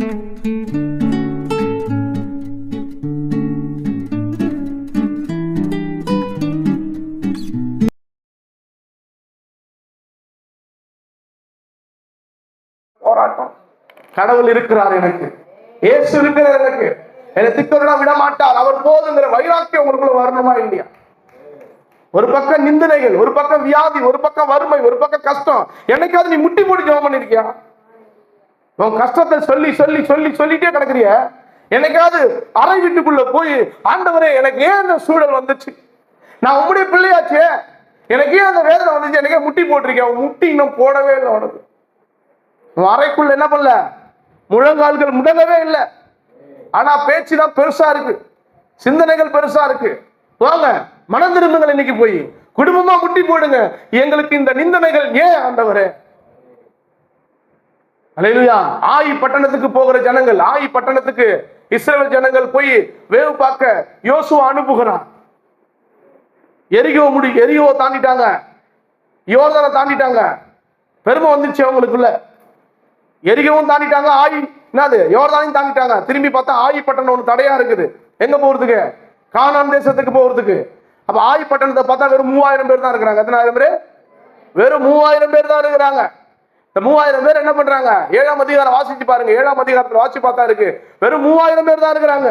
போராட்டம். கடவுள் இருக்கிறார், எனக்கு இயேசு இருக்கிறார், எனக்கு என்னை திக்கருடன் விட மாட்டார், அவர் போதுங்கிற வைராக்கியம் உங்களுக்குள்ள வரணுமா இல்லையா? ஒரு பக்கம் நிந்தனைகள், ஒரு பக்கம் வியாதி, ஒரு பக்கம் வறுமை, ஒரு பக்கம் கஷ்டம். என்னைக்காவது நீ முட்டி போட்டு ஜெபம் பண்ணிருக்கியா? உன் கஷ்டத்தை சொல்லி சொல்லி சொல்லி சொல்லிட்டே கிடக்குறிய. என்னைக்காவது அறை வீட்டுக்குள்ள போய், ஆண்டவரே எனக்கு ஏன் இந்த சூழல் வந்துச்சு, நான் உங்களுடைய பிள்ளையாச்சே, எனக்கு ஏன் அந்த வேதனை வந்துச்சு, எனக்கே முட்டி போட்டிருக்கேன். முட்டி இன்னும் போடவே இல்லை. உனக்கு அறைக்குள்ள என்ன பண்ணல, முழங்கால்கள் முடங்கவே இல்லை. ஆனா பேச்சு தான் பெருசா இருக்கு, சிந்தனைகள் பெருசா இருக்கு. வாங்க மனம் திரும்புங்கள், இன்னைக்கு போய் குடும்பமா முட்டி போடுங்க, எங்களுக்கு இந்த நிந்தனைகள் ஏன் ஆண்டவரே. அல்லேலூயா. ஆயி பட்டணத்துக்கு போகிற ஜனங்கள், ஆயி பட்டணத்துக்கு இஸ்ரவேல் ஜனங்கள் போய் வேவு பார்க்க யோசுவா அனுப்புகிறான். எரிகோ தாண்டிட்டாங்க, யோர்தானை தாண்டிட்டாங்க, பெருமை வந்துச்சு அவங்களுக்குள்ள. எரிகவும் தாண்டிட்டாங்க, ஆயி என்னது யோர்தானையும் தாண்டிட்டாங்க. திரும்பி பார்த்தா ஆயி பட்டணம் ஒன்று தடையா இருக்குது. எங்க போறதுக்கு? கானான் தேசத்துக்கு போறதுக்கு. அப்ப ஆயி பட்டணத்தை பார்த்தா வெறும் 3000 பேர் தான் இருக்கிறாங்க. எத்தனாயிரம் பேர்? வெறும் 3000 பேர் தான் இருக்கிறாங்க. இந்த 3000 பேர் என்ன பண்றாங்க? 7ஆம் அதிகாரம் வாசிச்சு பாருங்க. 7ஆம் அதிகாரத்தில் வாசிச்சு பார்த்தா இருக்கு, வெறும் 3000 பேர் தான் இருக்கிறாங்க.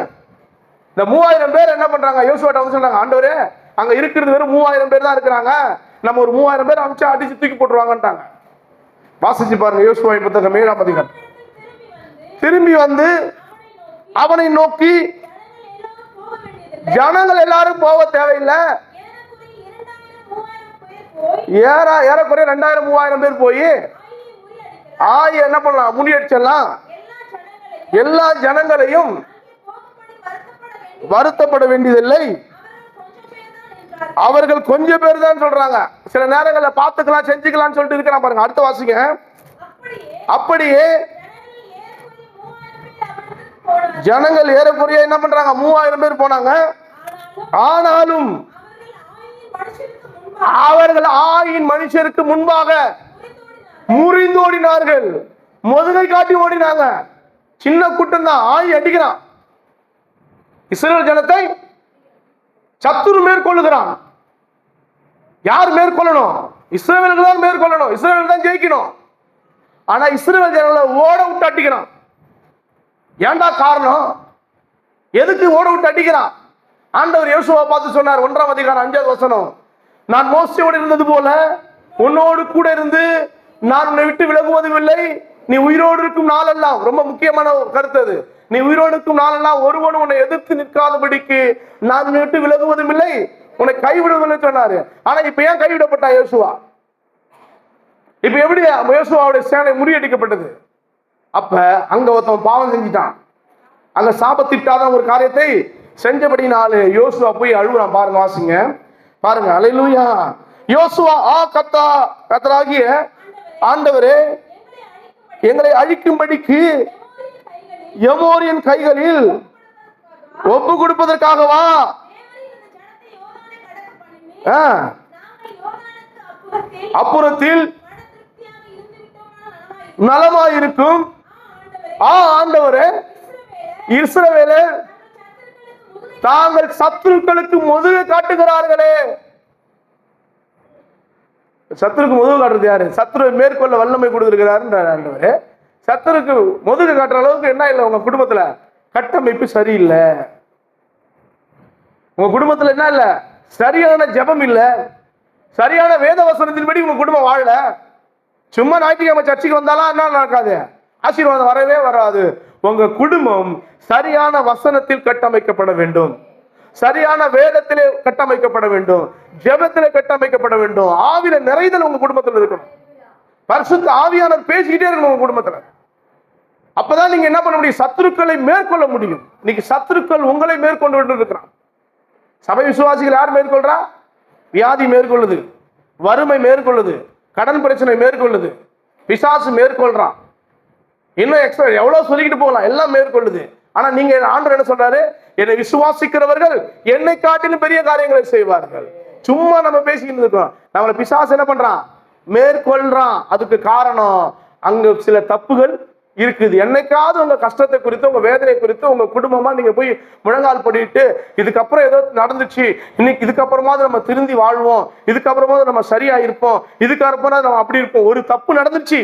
இந்த 3000 பேர் என்ன பண்றாங்க? யோசுவாட்ட வந்து சொல்றாங்க, ஆண்டவரே அங்க இருக்கிறது வெறும் 3000 பேர் தான் இருக்கிறாங்க, நம்ம ஒரு 3000 பேர் அமிச்சா அடிச்சு தூக்கி போட்டுருவாங்கன்ட்டாங்க. வாசிச்சு பாருங்க யோசுவா புத்தகம் 7ஆம் அதிகாரம். திரும்பி வந்து அவனை நோக்கி, ஜனங்கள் எல்லாரும் போக தேவையில்லை, ஏறக்குறைய 2000-3000 பேர் போய் ஆய என்ன பண்ணலாம், முறியடிச்சிடலாம். எல்லா ஜனங்களையும் வருத்தப்பட வேண்டியதில்லை, அவர்கள் கொஞ்சம் பேர் தான் சொல்றாங்க. சில நேரங்களில் பார்த்துக்கலாம் செஞ்சுக்கலாம் சொல்லிட்டு இருக்கிறான் பாருங்க. அடுத்த வாசிங்க. அப்படியே ஜனங்கள் ஏறக்குறைய என்ன பண்றாங்க? 3000 பேர் போனாங்க. ஆனாலும் அவர்கள் ஆயின் மனுஷருக்கு முன்பாக முறிந்து ஓடினார்கள், முதுகை காட்டி ஓடினாங்க. சின்ன கூட்டம் தான், ஆயி அடிக்கிறான். இஸ்ரவேல் ஜனத்தை சத்துரு மேற்கொள்ளுகிறான். யார் மேற்கொள்ளணும்? இஸ்ரவேலுக்கு தான் மேற்கொள்ளணும், இஸ்ரவேல் தான் ஜெயிக்கணும். ஆனா இஸ்ரவேல் ஜனங்களை ஓட விட்டு அடிக்கிறான். ஏண்டா காரணம்? எதுக்கு ஓட விட்டு அடிக்கிறான்? ஆண்டவர் யோசுவா பார்த்து சொன்னார், 1ஆம் அதிகாரம் 5வது வசனம், நான் மோசேயோடு இருந்தது போல உன்னோடு கூட இருந்து நான் உன்னை விட்டு விலகுவதும் இல்லை, நீ உயிரோடு இருக்கும் நாளெல்லாம். ரொம்ப முக்கியமான கருத்து அது. நீ உயிரோடு இருக்கும் நாளெல்லாம் ஒருவன் உன்னை எதிர்த்து நிற்காதபடிக்கு நான் உன்னை விட்டு விலகுவதும் இல்லை, உன்னை கைவிடுவதில்லை சொன்னாரு. ஆனா இப்ப ஏன் கைவிடப்பட்டா யோசுவா? இப்ப எப்படி யோசுவாவுடைய சேனை முறியடிக்கப்பட்டது? அப்ப அங்க ஒருத்தன் பாவம் செஞ்சிட்டான், அங்க சாபத்திட்டாத ஒரு காரியத்தை செஞ்சபடினாலே யோசுவா போய் அழுகுறான். பாருங்க, வாசிங்க பாருங்க. அல்லேலூயா. யோசுவா, கர்த்தராகிய ஆண்டவரே எங்களை அழிக்கும்படிக்கு எமோரியன் கைகளில் ஒப்பு கொடுப்பதற்காகவா அப்புறத்தில் நலமாயிருக்கும். ஆண்டவரே, இஸ்ரவேலர் தாங்கள் சத்துருக்களுக்கு முதுகு காட்டுகிறார்களே. சத்துருக்கு முதுகு காட்டுறது யாரு? சத்துரு மேற்கொள்ள வல்லமை கொடுத்திருக்கிறாரு ஆண்டவரே. சத்துருக்கு முதுகு காட்டுற அளவுக்கு என்ன இல்லை? உங்க குடும்பத்துல கட்டமைப்பு சரியில்லை, உங்க குடும்பத்துல என்ன இல்ல? சரியான ஜெபம் இல்ல, சரியான வேத வசனத்தின்படி உங்க குடும்பம் வாழல. சும்மா ஞாயிற்றுக்கிழமை சர்ச்சைக்கு வந்தாலும் என்ன நடக்காது? ஆசீர்வாதம் வரவே வராது. உங்க குடும்பம் சரியான வசனத்தில் கட்டமைக்கப்பட வேண்டும், சரியான வேதத்திலே கட்டமைக்கப்பட வேண்டும், ஜெபத்திலே கட்டமைக்கப்பட வேண்டும். ஆவியில நிறைதல் உங்க குடும்பத்தில் இருக்கணும். பரிசுத்த ஆவியானவர் பேசிக்கிட்டே இருக்கணும் உங்க குடும்பத்துல. அப்பதான் நீங்க என்ன பண்ண முடியும்? சத்துருக்களை மேற்கொள்ள முடியும். இன்னைக்கு சத்துருக்கள் உங்களை மேற்கொண்டு இருக்கிறான். சபை விசுவாசிகள் யார் மேற்கொள்றா? வியாதி மேற்கொள்ளுது, வறுமை மேற்கொள்ளுது, கடன் பிரச்சனை மேற்கொள்ளுது, பிசாசு மேற்கொள்றான். இன்னும் எக்ஸ்ட்ரா எவ்வளவு சொல்லிக்கிட்டு போகலாம், எல்லாம் மேற்கொள்ளுது. ஆனா நீங்க ஆண்டவர் என்ன சொல்றாரு? என்னை விசுவாசிக்கிறவர்கள் என்னை காட்டிலும் பெரிய காரியங்களை செய்வார்கள். சும்மா நம்ம பேசிக்கிட்டு இருக்கோம், நம்மளை பிசாசு என்ன பண்றான்? மேற்கொள்றான். அதுக்கு காரணம் அங்க சில தப்புகள், இருக்குது. என்னைக்காவது உங்க கஷ்டத்தை குறித்து, உங்க வேதனை குறித்து, உங்க குடும்பமா நீங்க போய் முழங்கால் படிட்டு இதுக்கப்புறம் ஏதோ நடந்துச்சு, இன்னைக்கு இதுக்கப்புறமா நம்ம திருந்தி வாழ்வோம், இதுக்கப்புறமா நம்ம சரியா இருப்போம், இதுக்கப்புறம் நம்ம அப்படி இருப்போம். ஒரு தப்பு நடந்துச்சு,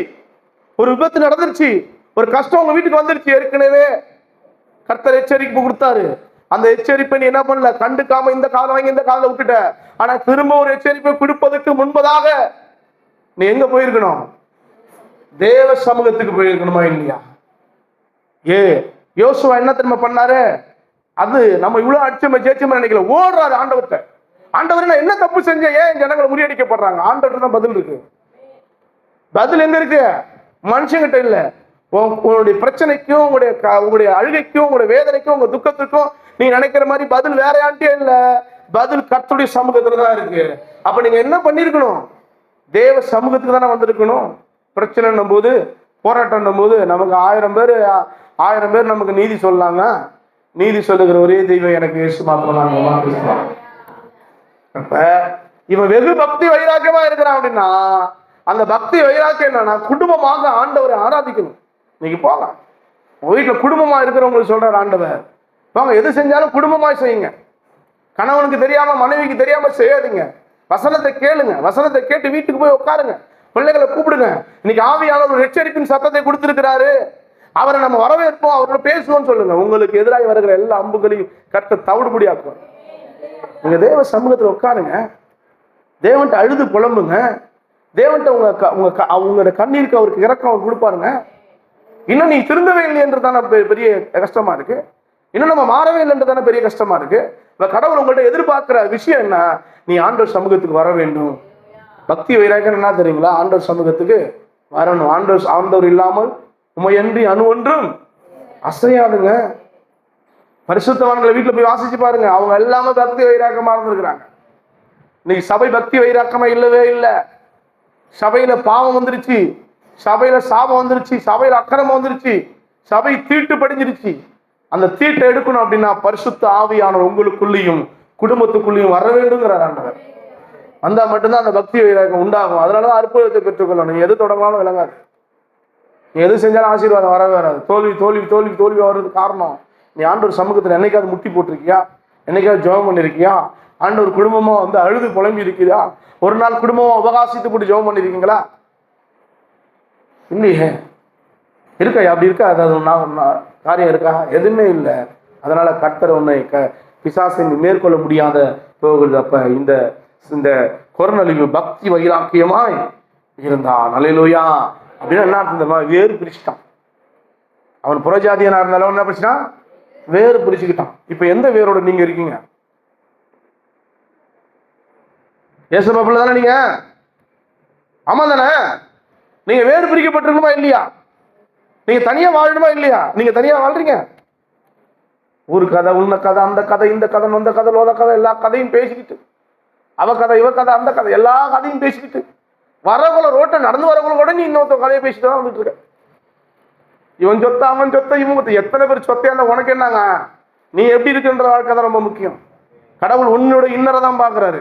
ஒரு விபத்து நடந்துருச்சு, ஒரு கஷ்டம் உங்க வீட்டுக்கு வந்துருச்சு, ஏற்கனவே கர்த்தர் எச்சரிக்கை கொடுத்தாரு. அந்த எச்சரிப்பை நீ என்ன பண்ணல, கண்டுக்காம இந்த காலம் வாங்கி இந்த காலம் விட்டுட்ட. ஆனா திரும்ப ஒரு எச்சரிப்பை கொடுப்பதற்கு முன்பதாக நீ எங்க போயிருக்கணும்? தேவ சமூகத்துக்கு போயிருக்கணுமா இல்லையா? யோசுவா என்ன தெரியுமா பண்ணாரு? அது நம்ம இவ்வளவு அடிச்சோம் ஜெயிச்சோம் நினைக்கல, ஓடுறாரு ஆண்டவர்கிட்ட. ஆண்டவர் நான் என்ன தப்பு செஞ்சேன், ஏன் ஜனங்களை முறியடிக்கப்படுறாங்க? ஆண்டவர்கிட்ட தான் பதில் இருக்கு. பதில் எங்க இருக்கு? மனுஷங்கிட்ட இல்ல. உங்களுடைய பிரச்சனைக்கும், உங்களுடைய அழுகைக்கும், உங்களுடைய வேதனைக்கும், உங்க துக்கத்துக்கும் நீ நினைக்கிற மாதிரி பதில் வேற யார்கிட்டயே இல்ல. பதில் கர்த்தருடைய சமூகத்துல தான் இருக்கு. அப்ப நீங்க என்ன பண்ணிருக்கணும்? தேவ சமூகத்துக்கு தானே வந்திருக்கணும். பிரச்சனை போது, போராட்டம் போது நமக்கு 1000 பேர் நமக்கு நீதி சொல்லாங்க. நீதி சொல்லுகிற ஒரே தெய்வம் எனக்கு இயேசு மாத்திரம். அப்ப இவன் வெகு பக்தி வைராக்கியமா இருக்கிறான் அப்படின்னா, அந்த பக்தி வைராக்கியம் என்னன்னா குடும்பமாக ஆண்டவரை ஆராதிக்கணும். நீங்க போங்க, உங்க வீட்டுல குடும்பமா இருக்கிறவங்களுக்கு சொல்றாரு ஆண்டவர், போங்க எது செஞ்சாலும் குடும்பமாய் செய்யுங்க. கணவனுக்கு தெரியாம மனைவிக்கு தெரியாம செய்யாதீங்க. வசனத்தை கேளுங்க, வசனத்தை கேட்டு வீட்டுக்கு போய் உட்காருங்க, பிள்ளைகளை கூப்பிடுங்க. இன்னைக்கு ஆவியானவர் ஒரு எச்சரிப்பின் சத்தத்தை கொடுத்திருக்கிறாரு, அவரை நம்ம வரவேற்போம், அவரோட பேசுவோம்னு சொல்லுங்க. உங்களுக்கு எதிராக வருகிற எல்லா அம்புகளையும் கர்த்தர் தவிடுபடியாக்கும். நீங்க தேவ சமூகத்துல உட்காருங்க, தேவன்ட்ட அழுது புலம்புங்க, தேவன்ட்ட உங்களோட கண்ணீருக்கு அவருக்கு இறக்கம் அவர் கொடுப்பாருங்க. இன்னும் நீ திருந்தவே இல்லை என்று தானே பெரிய கஷ்டமா இருக்கு, இன்னும் நம்ம மாறவே இல்லை என்று தானே பெரிய கஷ்டமா இருக்கு. கடவுள் உங்கள்ட்ட எதிர்பார்க்கிற விஷயம் என்ன? நீ ஆண்டவர் சமூகத்துக்கு வர வேண்டும். பக்தி வைராக்கியம் என்ன தெரியுங்களா? ஆண்டவர் சமூகத்துக்கு வரணும். ஆண்டவர் இல்லாமல் உமையன்றி அணு ஒன்றும் அசையாதுங்க. பரிசுத்தவான்களை வீட்டுல போய் வாசிச்சு பாருங்க, அவங்க எல்லாமே பக்தி வைராக்கமா இருந்திருக்கிறாங்க. இன்னைக்கு சபை பக்தி வைராக்கமா இல்லவே இல்லை. சபையில பாவம் வந்துருச்சு, சபையில சாபம் வந்துருச்சு, சபையில அக்கிரமம் வந்துருச்சு, சபை தீட்டு படிஞ்சிருச்சு. அந்த தீட்டை எடுக்கணும் அப்படின்னா பரிசுத்த ஆவியானவர் உங்களுக்குள்ளேயும் குடும்பத்துக்குள்ளேயும் வர வேண்டுங்கிறார் ஆண்டவர். வந்தா மட்டும்தான் அந்த பக்தி வைராக்கியம் உண்டாகும். அதனாலதான் அற்புதத்தை பெற்றுக்கொள்ளணும். நீ எது தொடங்கலாலும் விளங்காது, நீ எது செஞ்சாலும் ஆசீர்வாதம் வரவே வராது. தோல்வி தோல்வி தோல்வி தோல்வி வர்றதுக்கு காரணம் நீ ஆண்டவர் சமூகத்தில் என்னைக்காவது முட்டி போட்டிருக்கியா? என்னைக்காவது ஜெபம் பண்ணிருக்கியா? ஆண்டவர் குடும்பமா வந்து அழுது புலம்பி இருக்கிறியா? ஒரு நாள் குடும்பமா உபகாசித்து போட்டு ஜெபம் பண்ணிருக்கீங்களா? இல்லையே. இருக்கா? அப்படி இருக்கா? அதாவது காரியம் இருக்கா? எதுவுமே இல்லை. அதனால கர்த்தர் உன்னை பிசாசை மேற்கொள்ள முடியாத போகுது. அப்ப இந்த கொரோனழிவு பக்தி வைராக்கியமாய் இருந்தான். அல்லேலூயா. அப்படின்னா என்ன அர்த்தம்? வேறு பிரிச்சுட்டான். அவன் புறஜாதியனா இருந்தாலும் என்ன பிரிச்சுட்டான்? வேறு பிரிச்சுக்கிட்டான். இப்ப எந்த வேரோட நீங்க இருக்கீங்க? ஏசப்பாப்புல தானே நீங்க? ஆமா தானே? நீங்க வேறு பிரிக்கப்பட்டிருக்கணுமா இல்லையா? நீங்க தனியா வாழணுமா இல்லையா? நீங்க தனியா வாழ்றீங்க. ஒரு கதை, உன்ன கதை, அந்த கதை, இந்த கதை, நொந்த கதை, லோத கதை, எல்லா கதையும் பேசிக்கிட்டு, அவ கதை, இவ கதை, அந்த கதை, எல்லா கதையும் பேசிக்கிட்டு, வரவங்கள ரோட்டை நடந்து வரவங்கள கூட நீ இன்னொருத்த கதையை பேசிட்டு தான் வந்துட்டு இருக்க. இவன் சொத்த, அவன் சொத்த, இவன் சொத்த, எத்தனை பேர் சொத்தையா இருந்தா உனக்கு என்னங்க? நீ எப்படி இருக்குன்ற வாழ்க்கை தான் ரொம்ப முக்கியம். கடவுள் உன்னோட இன்னரை தான் பாக்குறாரு.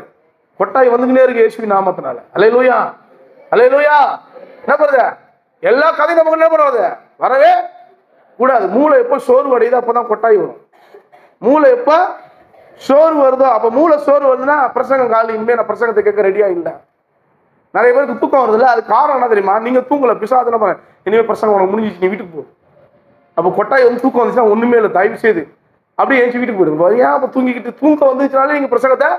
கொட்டாய் வந்துக்கிட்டே இருக்கு இயேசுவின் நாமத்தினால. அல்லேலூயா, அல்லேலூயா. என்ன பண்ணுது? எல்லா கதையும் நமக்கு என்ன பண்ணுறது? வரவே கூடாது. மூளை எப்போ சோர்வு அடையுதோ அப்பதான் கொட்டாய் வரும். மூளை எப்ப சோர்வு வருதோ அப்ப மூளை சோர்வு வருதுன்னா பிரசங்கம் காலி, இனிமே நான் பிரசங்கத்தை கேட்க ரெடியா இல்லை. நிறைய பேருக்கு தூக்கம் வருது இல்லை, அது காரணம் என்ன தெரியுமா? நீங்க தூங்கல, பிசாசுன பாருங்க, இனிமே பிரசங்கம் உனக்கு முடிஞ்சிச்சு, நீ வீட்டுக்கு போ. அப்ப கொட்டாய் வந்து தூக்கம் வந்துச்சுன்னா ஒண்ணுமே இல்லை, தயவு செய்து அப்படியே ஏஞ்சி வீட்டுக்கு போயிடுங்க. ஏன் அப்ப தூங்கிக்கிட்டு தூக்கம் வந்துச்சுனாலே நீங்க பிரசங்கத்தை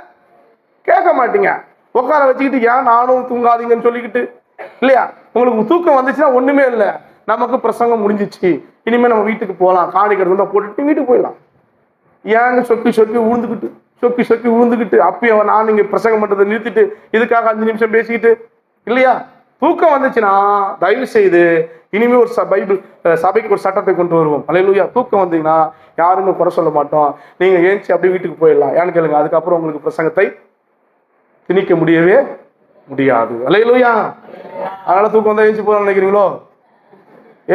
கேட்க மாட்டீங்க. உட்கார வச்சுக்கிட்டு ஏன் நானும் தூங்காதீங்கன்னு சொல்லிக்கிட்டு இல்லையா? உங்களுக்கு தூக்கம் வந்துச்சுன்னா ஒண்ணுமே இல்லை, நமக்கு பிரசங்கம் முடிஞ்சிச்சு, இனிமே நம்ம வீட்டுக்கு போகலாம், காணி கிடந்தா போட்டுட்டு வீட்டுக்கு போயிடலாம். ஏங்க சொக்கி சொக்கி உழுந்துக்கிட்டு அப்பயும் நான் நீங்க பிரசங்கம் பண்றதை நிறுத்திட்டு இதுக்காக 5 நிமிஷம் பேசிக்கிட்டு இல்லையா? தூக்கம் வந்துச்சுன்னா தயவு செய்து இனிமே ஒரு சபைக்கு ஒரு சட்டத்தை கொண்டு வருவோம். அல்லேலூயா. தூக்கம் வந்தீங்கன்னா யாருமே குறை சொல்ல மாட்டோம், நீங்க ஏஞ்சி அப்படியே வீட்டுக்கு போயிடலாம். ஏன்னு கேளுங்க, அதுக்கப்புறம் உங்களுக்கு பிரசங்கத்தை திணிக்க முடியவே முடியாது. அல்லேலூயா. அதனால தூக்கம் வந்தா ஏஞ்சி போகணும்னு நினைக்கிறீங்களோ?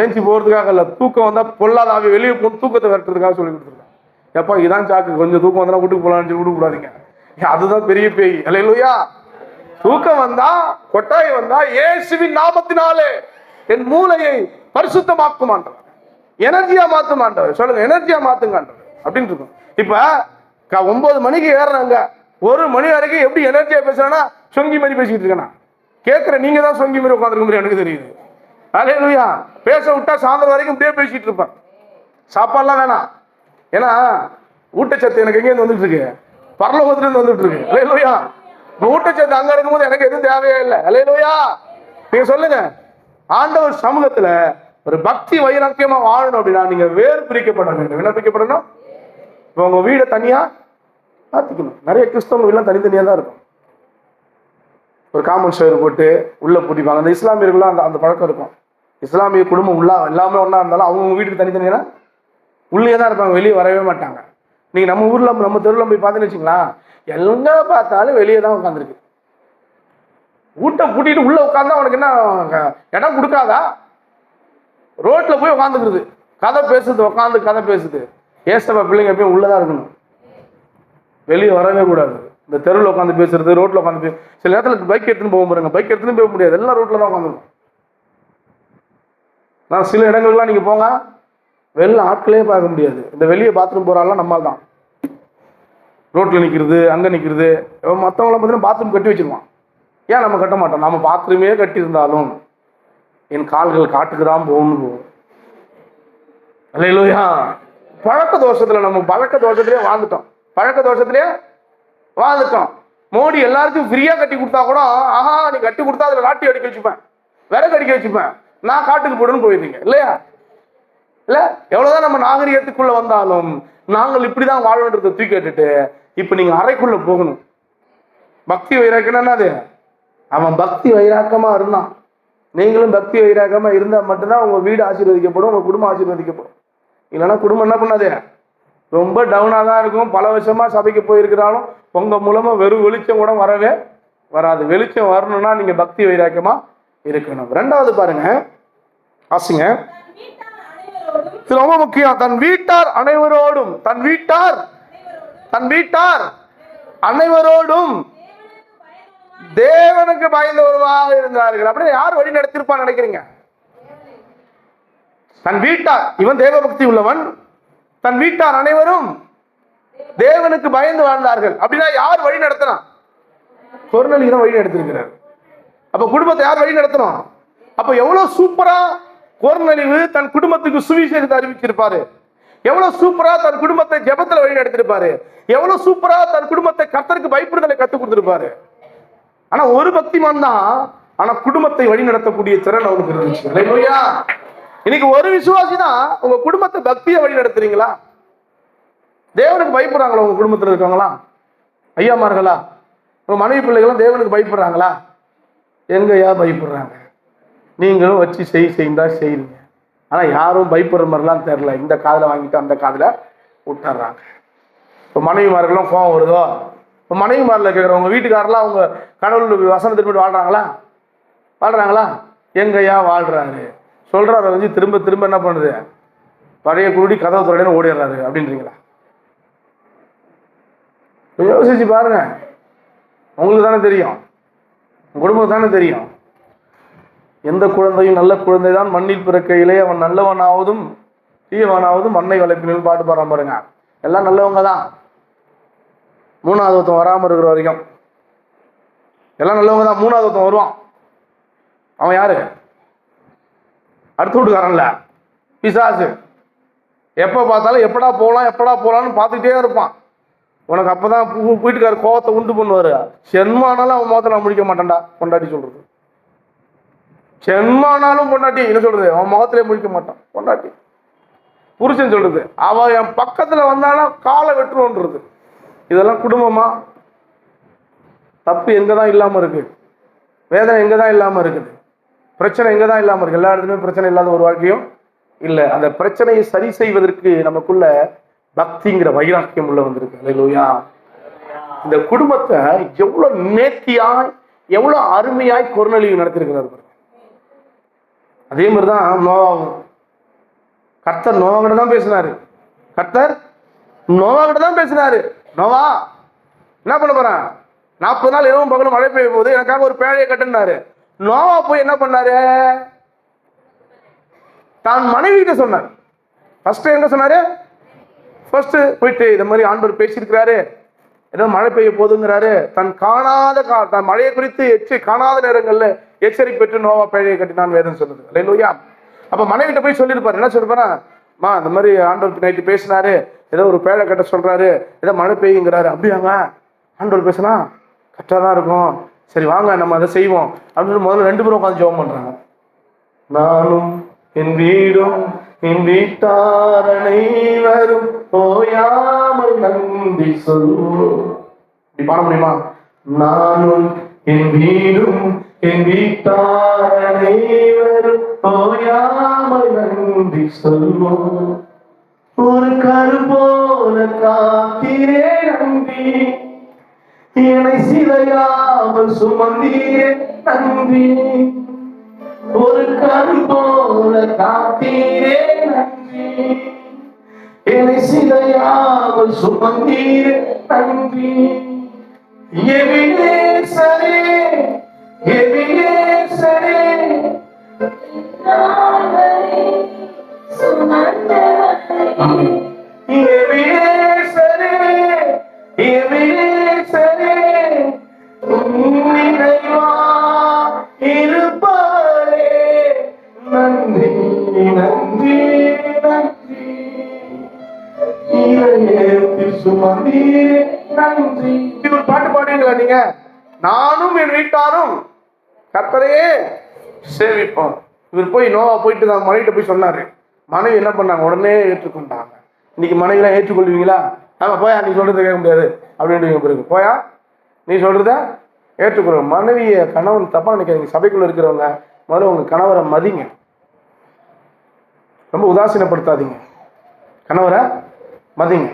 ஏஞ்சி போறதுக்காக இல்ல, தூக்கம் வந்தா பொல்லாதாவே வெளியே போட்டு தூக்கத்தை விரட்டுறதுக்காக சொல்லி கொடுத்துருக்கேன். எப்பா இதான் சாக்கு, கொஞ்சம் தூக்கம் வந்தா வீட்டுக்கு போலான்னு விட்டு கூடாதீங்க, அதுதான் பெரிய பேய். அல்லேலூயா. தூக்கம் வந்தா, கொட்டாய் வந்தா, இயேசுவின் நாமத்தினாலே என் மூளையை பரிசுத்தமாக்கும் ஆண்டவர், எனர்ஜியா மாத்தும் ஆண்டவர். சொல்லுங்க, எனர்ஜியா மாத்துங்க ஆண்டவர் அப்படின்னு இருக்கும். இப்ப 9 மணிக்கு ஏறுறாங்க, 1 மணி வரைக்கும் எப்படி எனர்ஜியா பேசுறானா சொங்கி மாதிரி பேசிட்டு இருக்கேன். கேட்கிற நீங்க தான் சொங்கி மாதிரி உட்காந்துருக்க முடியும், எனக்கு தெரியுது. அல்லேலூயா. பேச விட்டா சாயந்தரம் வரைக்கும் இப்படியே பேசிட்டு இருப்பேன். சாப்பாடுலாம் வேணாம், ஏன்னா ஊட்டச்சத்து எனக்கு எங்கேருந்து வந்துட்டு இருக்கு, பரலோகத்துல இருந்து வந்துட்டு இருக்கு. அல்லேலூயா. ஊட்டச்சத்து அங்க இருக்கும்போது எனக்கு எதுவும் தேவையே இல்லை. அல்லேலூயா. நீங்க சொல்லுங்க, ஆண்டவர் சமூகத்துல ஒரு பக்தி வைராக்கியமா வாழணும் அப்படின்னா நீங்க வேறு பிரிக்கப்பட வேண்டும். என்ன பிரிக்கப்படணும்? இப்போ உங்க வீடை தனியா மாத்திக்கணும். நிறைய கிறிஸ்தவங்க வீடுலாம் தனித்தனியா தான் இருக்கும். ஒரு காமன் ஷேர் போட்டு உள்ள பூட்டிப்பாங்க. அந்த இஸ்லாமியர்கள்லாம் அந்த அந்த பழக்கம் இருக்கும். இஸ்லாமிய குடும்பம் உள்ள எல்லாமே ஒன்றா இருந்தாலும் அவங்க வீட்டுக்கு தனித்தனியா உள்ளே தான் இருப்பாங்க, வெளியே வரவே மாட்டாங்க. நீங்கள் நம்ம ஊரில் நம்ம தெருவில் போய் பார்த்தீங்கன்னு வச்சுங்களா, எங்க பார்த்தாலும் வெளியே தான் உட்காந்துருக்கு. வீட்டை பூட்டிட்டு உள்ளே உட்காந்தா அவனுக்கு என்ன இடம் கொடுக்காதா? ரோட்டில் போய் உட்காந்துக்கிறது, கதை பேசுது, உட்காந்து கதை பேசுது. ஏசப்பா பிள்ளைங்க எப்பயும் உள்ளே தான் இருக்கணும், வெளியே வரவே கூடாது. இந்த தெருவில் உட்காந்து பேசுறது, ரோட்டில் உட்காந்து சில நேரத்தில் பைக் எடுத்துன்னு போக பாருங்க, பைக் எடுத்துன்னு போக முடியாது, எல்லாம் ரோட்டில் தான் உட்காந்துருக்கும். நான் சில இடங்கள்லாம் நீங்கள் போங்க, வெளில ஆட்களே பார்க்க முடியாது. இந்த வெளியே பாத்ரூம் போகிறாலாம் நம்மால் தான். ரோட்டில் நிற்கிறது, அங்கே நிற்கிறது. மற்றவங்களாம் பார்த்தீங்கன்னா பாத்ரூம் கட்டி வச்சிருவான். ஏன் நம்ம கட்ட மாட்டோம்? நம்ம பாத்ரூமே கட்டியிருந்தாலும் என் கால்கள் காட்டுக்கு தான் போகணும். அல்லேலூயா. பழக்க தோஷத்தில் நம்ம பழக்க தோஷத்திலே வாழ்ந்துட்டோம். பழக்க தோஷத்திலே வாழ்ந்துட்டோம். மோடி எல்லாருக்கும் ஃப்ரீயாக கட்டி கொடுத்தா கூட, ஆஹா நீ கட்டி கொடுத்தா அதில் லாட்டி அடிக்க வச்சுப்பேன், விறகு அடிக்க வச்சுப்பேன், நான் காட்டுக்கு போடுன்னு போயிருந்தீங்க இல்லையா? இல்ல, எவ்வளவுதான் நம்ம நாகரிகத்துக்குள்ள வந்தாலும் நாங்கள் இப்படிதான் வாழ்வன்றதை தூக்கி கேட்டுட்டு இப்ப நீங்க அறைக்குள்ள போகணும். பக்தி வைராக்கியம் என்னது? அவன் பக்தி வைராக்கமா இருந்தான், நீங்களும் பக்தி வைராக்கமா இருந்தா மட்டும்தான் உங்க வீடு ஆசீர்வதிக்கப்படும், உங்க குடும்பம் ஆசீர்வதிக்கப்படும். இல்லைன்னா குடும்பம் என்ன பண்ணாது, ரொம்ப டவுனா தான் இருக்கும். பல வருஷமா சபைக்கு போயிருக்கிறாலும் உங்க மூலமா வெறும் வெளிச்சம் கூட வரவே வராது. வெளிச்சம் வரணும்னா நீங்க பக்தி வைராக்கியமா இருக்கணும். 2வது பாருங்க, ஆசிங்க, ரொம்ப முக்கியம். தன் வீட்டார் அனைவரோடும், தன் வீட்டார் அனைவரோடும் தேவனுக்கு பயந்தவர்களாக இருந்தார்கள். அப்படியே யார் வழி நடத்திருப்பான்னு நினைக்கிறீங்க? தன் வீட்டார், இவன் தேவ பக்தி உள்ளவன், தன் வீட்டார் அனைவரும் தேவனுக்கு பயந்து வாழ்ந்தார்கள். அப்படின்னா யார் வழி நடத்தினா? கொர்நேலியு தான் வழி நடத்திருக்கிறார். அப்ப குடும்பத்தை யார் வழி நடத்தணும்? அப்ப எவ்வளவு சூப்பரா கொர்நேலியு தன் குடும்பத்துக்கு சுவிசேஷத்தை அறிவிச்சிருப்பாரு, எவ்வளவு சூப்பரா தன் குடும்பத்தை ஜெபத்துல வழி நடத்திருப்பாரு, எவ்வளவு சூப்பரா தன் குடும்பத்தை கர்த்தருக்கு பயப்படுதலை கத்துக் கொடுத்திருப்பாரு. ஆனா ஒரு பக்திமான் தான், ஆனா குடும்பத்தை வழி நடத்தக்கூடிய திறன் அவனுக்கு இருந்துச்சு. அல்லேலூயா. இன்னைக்கு ஒரு விசுவாசி தான் உங்க குடும்பத்தை பக்தியை வழி நடத்துறீங்களா? தேவனுக்கு பயப்படுறாங்களா? உங்க குடும்பத்தில் இருக்கவங்களா, ஐயாமார்களா, உங்க மனைவி பிள்ளைகளும் தேவனுக்கு பயப்படுறாங்களா? எங்கயா பயப்படுறாங்க? நீங்களும் வச்சு செய்யுந்தா செய்யுங்க. ஆனா யாரும் பயப்படுற மாதிரிலாம் தெரியல. இந்த காதில் வாங்கிட்டு அந்த காதில் விட்டுறாங்க. இப்போ மனைவிமார்கள்லாம் கோவம் வருதோ, இப்போ மனைவிமாரில் கேட்குற உங்க வீட்டுக்காரெல்லாம் அவங்க கடவுள் வசனத்திற்கு வாழ்றாங்களா? எங்கயா வாழ்றாரு சொல்றாரு வந்து திரும்ப திரும்ப என்ன பண்ணுது, பழைய குருடி கதவு தொடர்ந்து ஓடிடுறாரு அப்படின்றீங்களா? யோசிச்சு பாருங்க. உங்களுக்கு தானே தெரியும், உங்க குடும்பம் தானே தெரியும். எந்த குழந்தையும் நல்ல குழந்தை தான் மண்ணில் பிறக்கையிலே அவன் நல்லவனாவதும் தீயவனாவதும் மண்ணை வளர்ப்பினு பாட்டு பாடுறான் பாருங்க. எல்லாம் நல்லவங்க தான். 3வது ஒருத்தன் வராமல் இருக்கிற வரைக்கும் எல்லாம் நல்லவங்க தான். 3வது ஒருத்தன் வருவான், அவன் யாரு? அடுத்த வீட்டுக்காரன்ல பிசாசு. எப்ப பார்த்தாலும் எப்படா போலான்னு பார்த்துக்கிட்டே இருப்பான். உனக்கு அப்பதான் வீட்டுக்காரர் கோவத்தை உண்டு பண்ணுவாரு. சென்மானாலும் அவன் முகத்தை நான் முடிக்க மாட்டேன்டா பொண்டாட்டி சொல்றது. சென்மானாலும் பொண்டாட்டி என்ன சொல்றது, அவன் முகத்திலே முடிக்க மாட்டான் பொண்டாட்டி. புருஷன் சொல்றது, அவ என் பக்கத்துல வந்தாலும் காலை வெட்டுருன்றது. இதெல்லாம் குடும்பமா? தப்பு எங்கதான் இல்லாம இருக்கு, வேதனை எங்கதான் இல்லாம இருக்குது, பிரச்சனை எங்கதான் இல்லாம இருக்கு. எல்லா இடத்துலயும் பிரச்சனை இல்லாத ஒரு வாழ்க்கையும் இல்லை. அந்த பிரச்சனையை சரி செய்வதற்கு நமக்குள்ள பக்திங்கிற வைராக்கியம் உள்ள வந்திருக்கு. அல்லேலூயா. இந்த குடும்பத்தை எவ்வளவு நேர்த்தியாய் எவ்வளவு அருமையாய் கொர்நேலியு நடத்திருக்கிறார். அதே மாதிரிதான் நோவாவும். கர்த்தர் நோவாகிட்ட தான் பேசினாரு. நோவா என்ன பண்ண போறான்? 40 நாள் இரவும் பகலும் மழை பெய்யும் போது எனக்காக ஒரு பேழையை கட்டுனாரு. நோவா போய் என்ன பண்ணாரு? தான் மனைவி கிட்ட சொன்னார். ஃபர்ஸ்ட் எங்க சொன்னாரு? ஃபர்ஸ்ட் போயிட்டு இந்த மாதிரி ஆண்டவர் பேசியிருக்கிறாரு, ஏதோ மழை பெய்ய போதுங்கிறாரு. தன் தன் மழையை குறித்து காணாத நேரங்கள்ல எச்சரிக்கை பெற்று நோவா பேழையை கட்டினான் வேதம் சொல்லுது. அல்லேலூயா. அப்ப மனைவி கிட்ட போய் சொல்லியிருப்பாரு. என்ன சொல்லிருப்பாரா? மா இந்த மாதிரி ஆண்டவர் நைட்டு பேசினாரு, ஏதோ ஒரு பேழை கட்ட சொல்றாரு, ஏதோ மழை பெய்யுங்கிறாரு. அப்படியாங்க? ஆண்டவர் பேசினா கரெக்டாக தான் இருக்கும், சரி வாங்க நம்ம அதை செய்வோம் அப்படின்னு முதல்ல 2 பேரும் உட்காந்து ஜெபம் பண்றாங்க. நானும் என் வீடும் என் வீட்டார் அனைவரும் ஓயாமல் நன்றி சொல்வோம். இப்படி பாட முடியுமா? நானும் என் வீடும் என் வீட்டார் அனைவரும் ஓயாமல் நன்றி சொல்வோம். ஒரு கரு போல காத்தீரே நன்றி, என்னை சிதையாமல் சுமந்தீரே நன்றி. ஒரு கரு போல காத்தீரே நன்றி, என்னை சிதையாமல் சுமந்தீரே நன்றி. எபினேசரே எபினேசரே எபினேசரே எபினேசரே நினைவா இருப்பாரே நன்றி நன்றி நன்றி. சுமந்தீரே நன்றி. ஒரு பாட்டு பாடுவீங்களா நீங்க? நானும் என் வீட்டாரும் கர்த்தரையே சேவிப்போம். இவர் போய் நோவா போயிட்டு தான் மனைவிட்ட போய் சொன்னாரு. மனைவி என்ன பண்ணாங்க? உடனே ஏற்றுக்கொண்டாங்க. இன்னைக்கு மனைவிலாம் ஏற்றுக்கொள்வீங்களா? ஆமா போயா, நீ சொல்றதை கேட்க முடியாது அப்படின்னு பிறகு போயா நீ சொல்றத ஏற்றுக்கொள்ளும். மனைவியை கணவன் தப்பா நினைக்காதீங்க. சபைக்குள்ள இருக்கிறவங்க முதல்ல உங்க கணவரை மதிங்க, ரொம்ப உதாசீனப்படுத்தாதீங்க. கணவரை மதிங்க.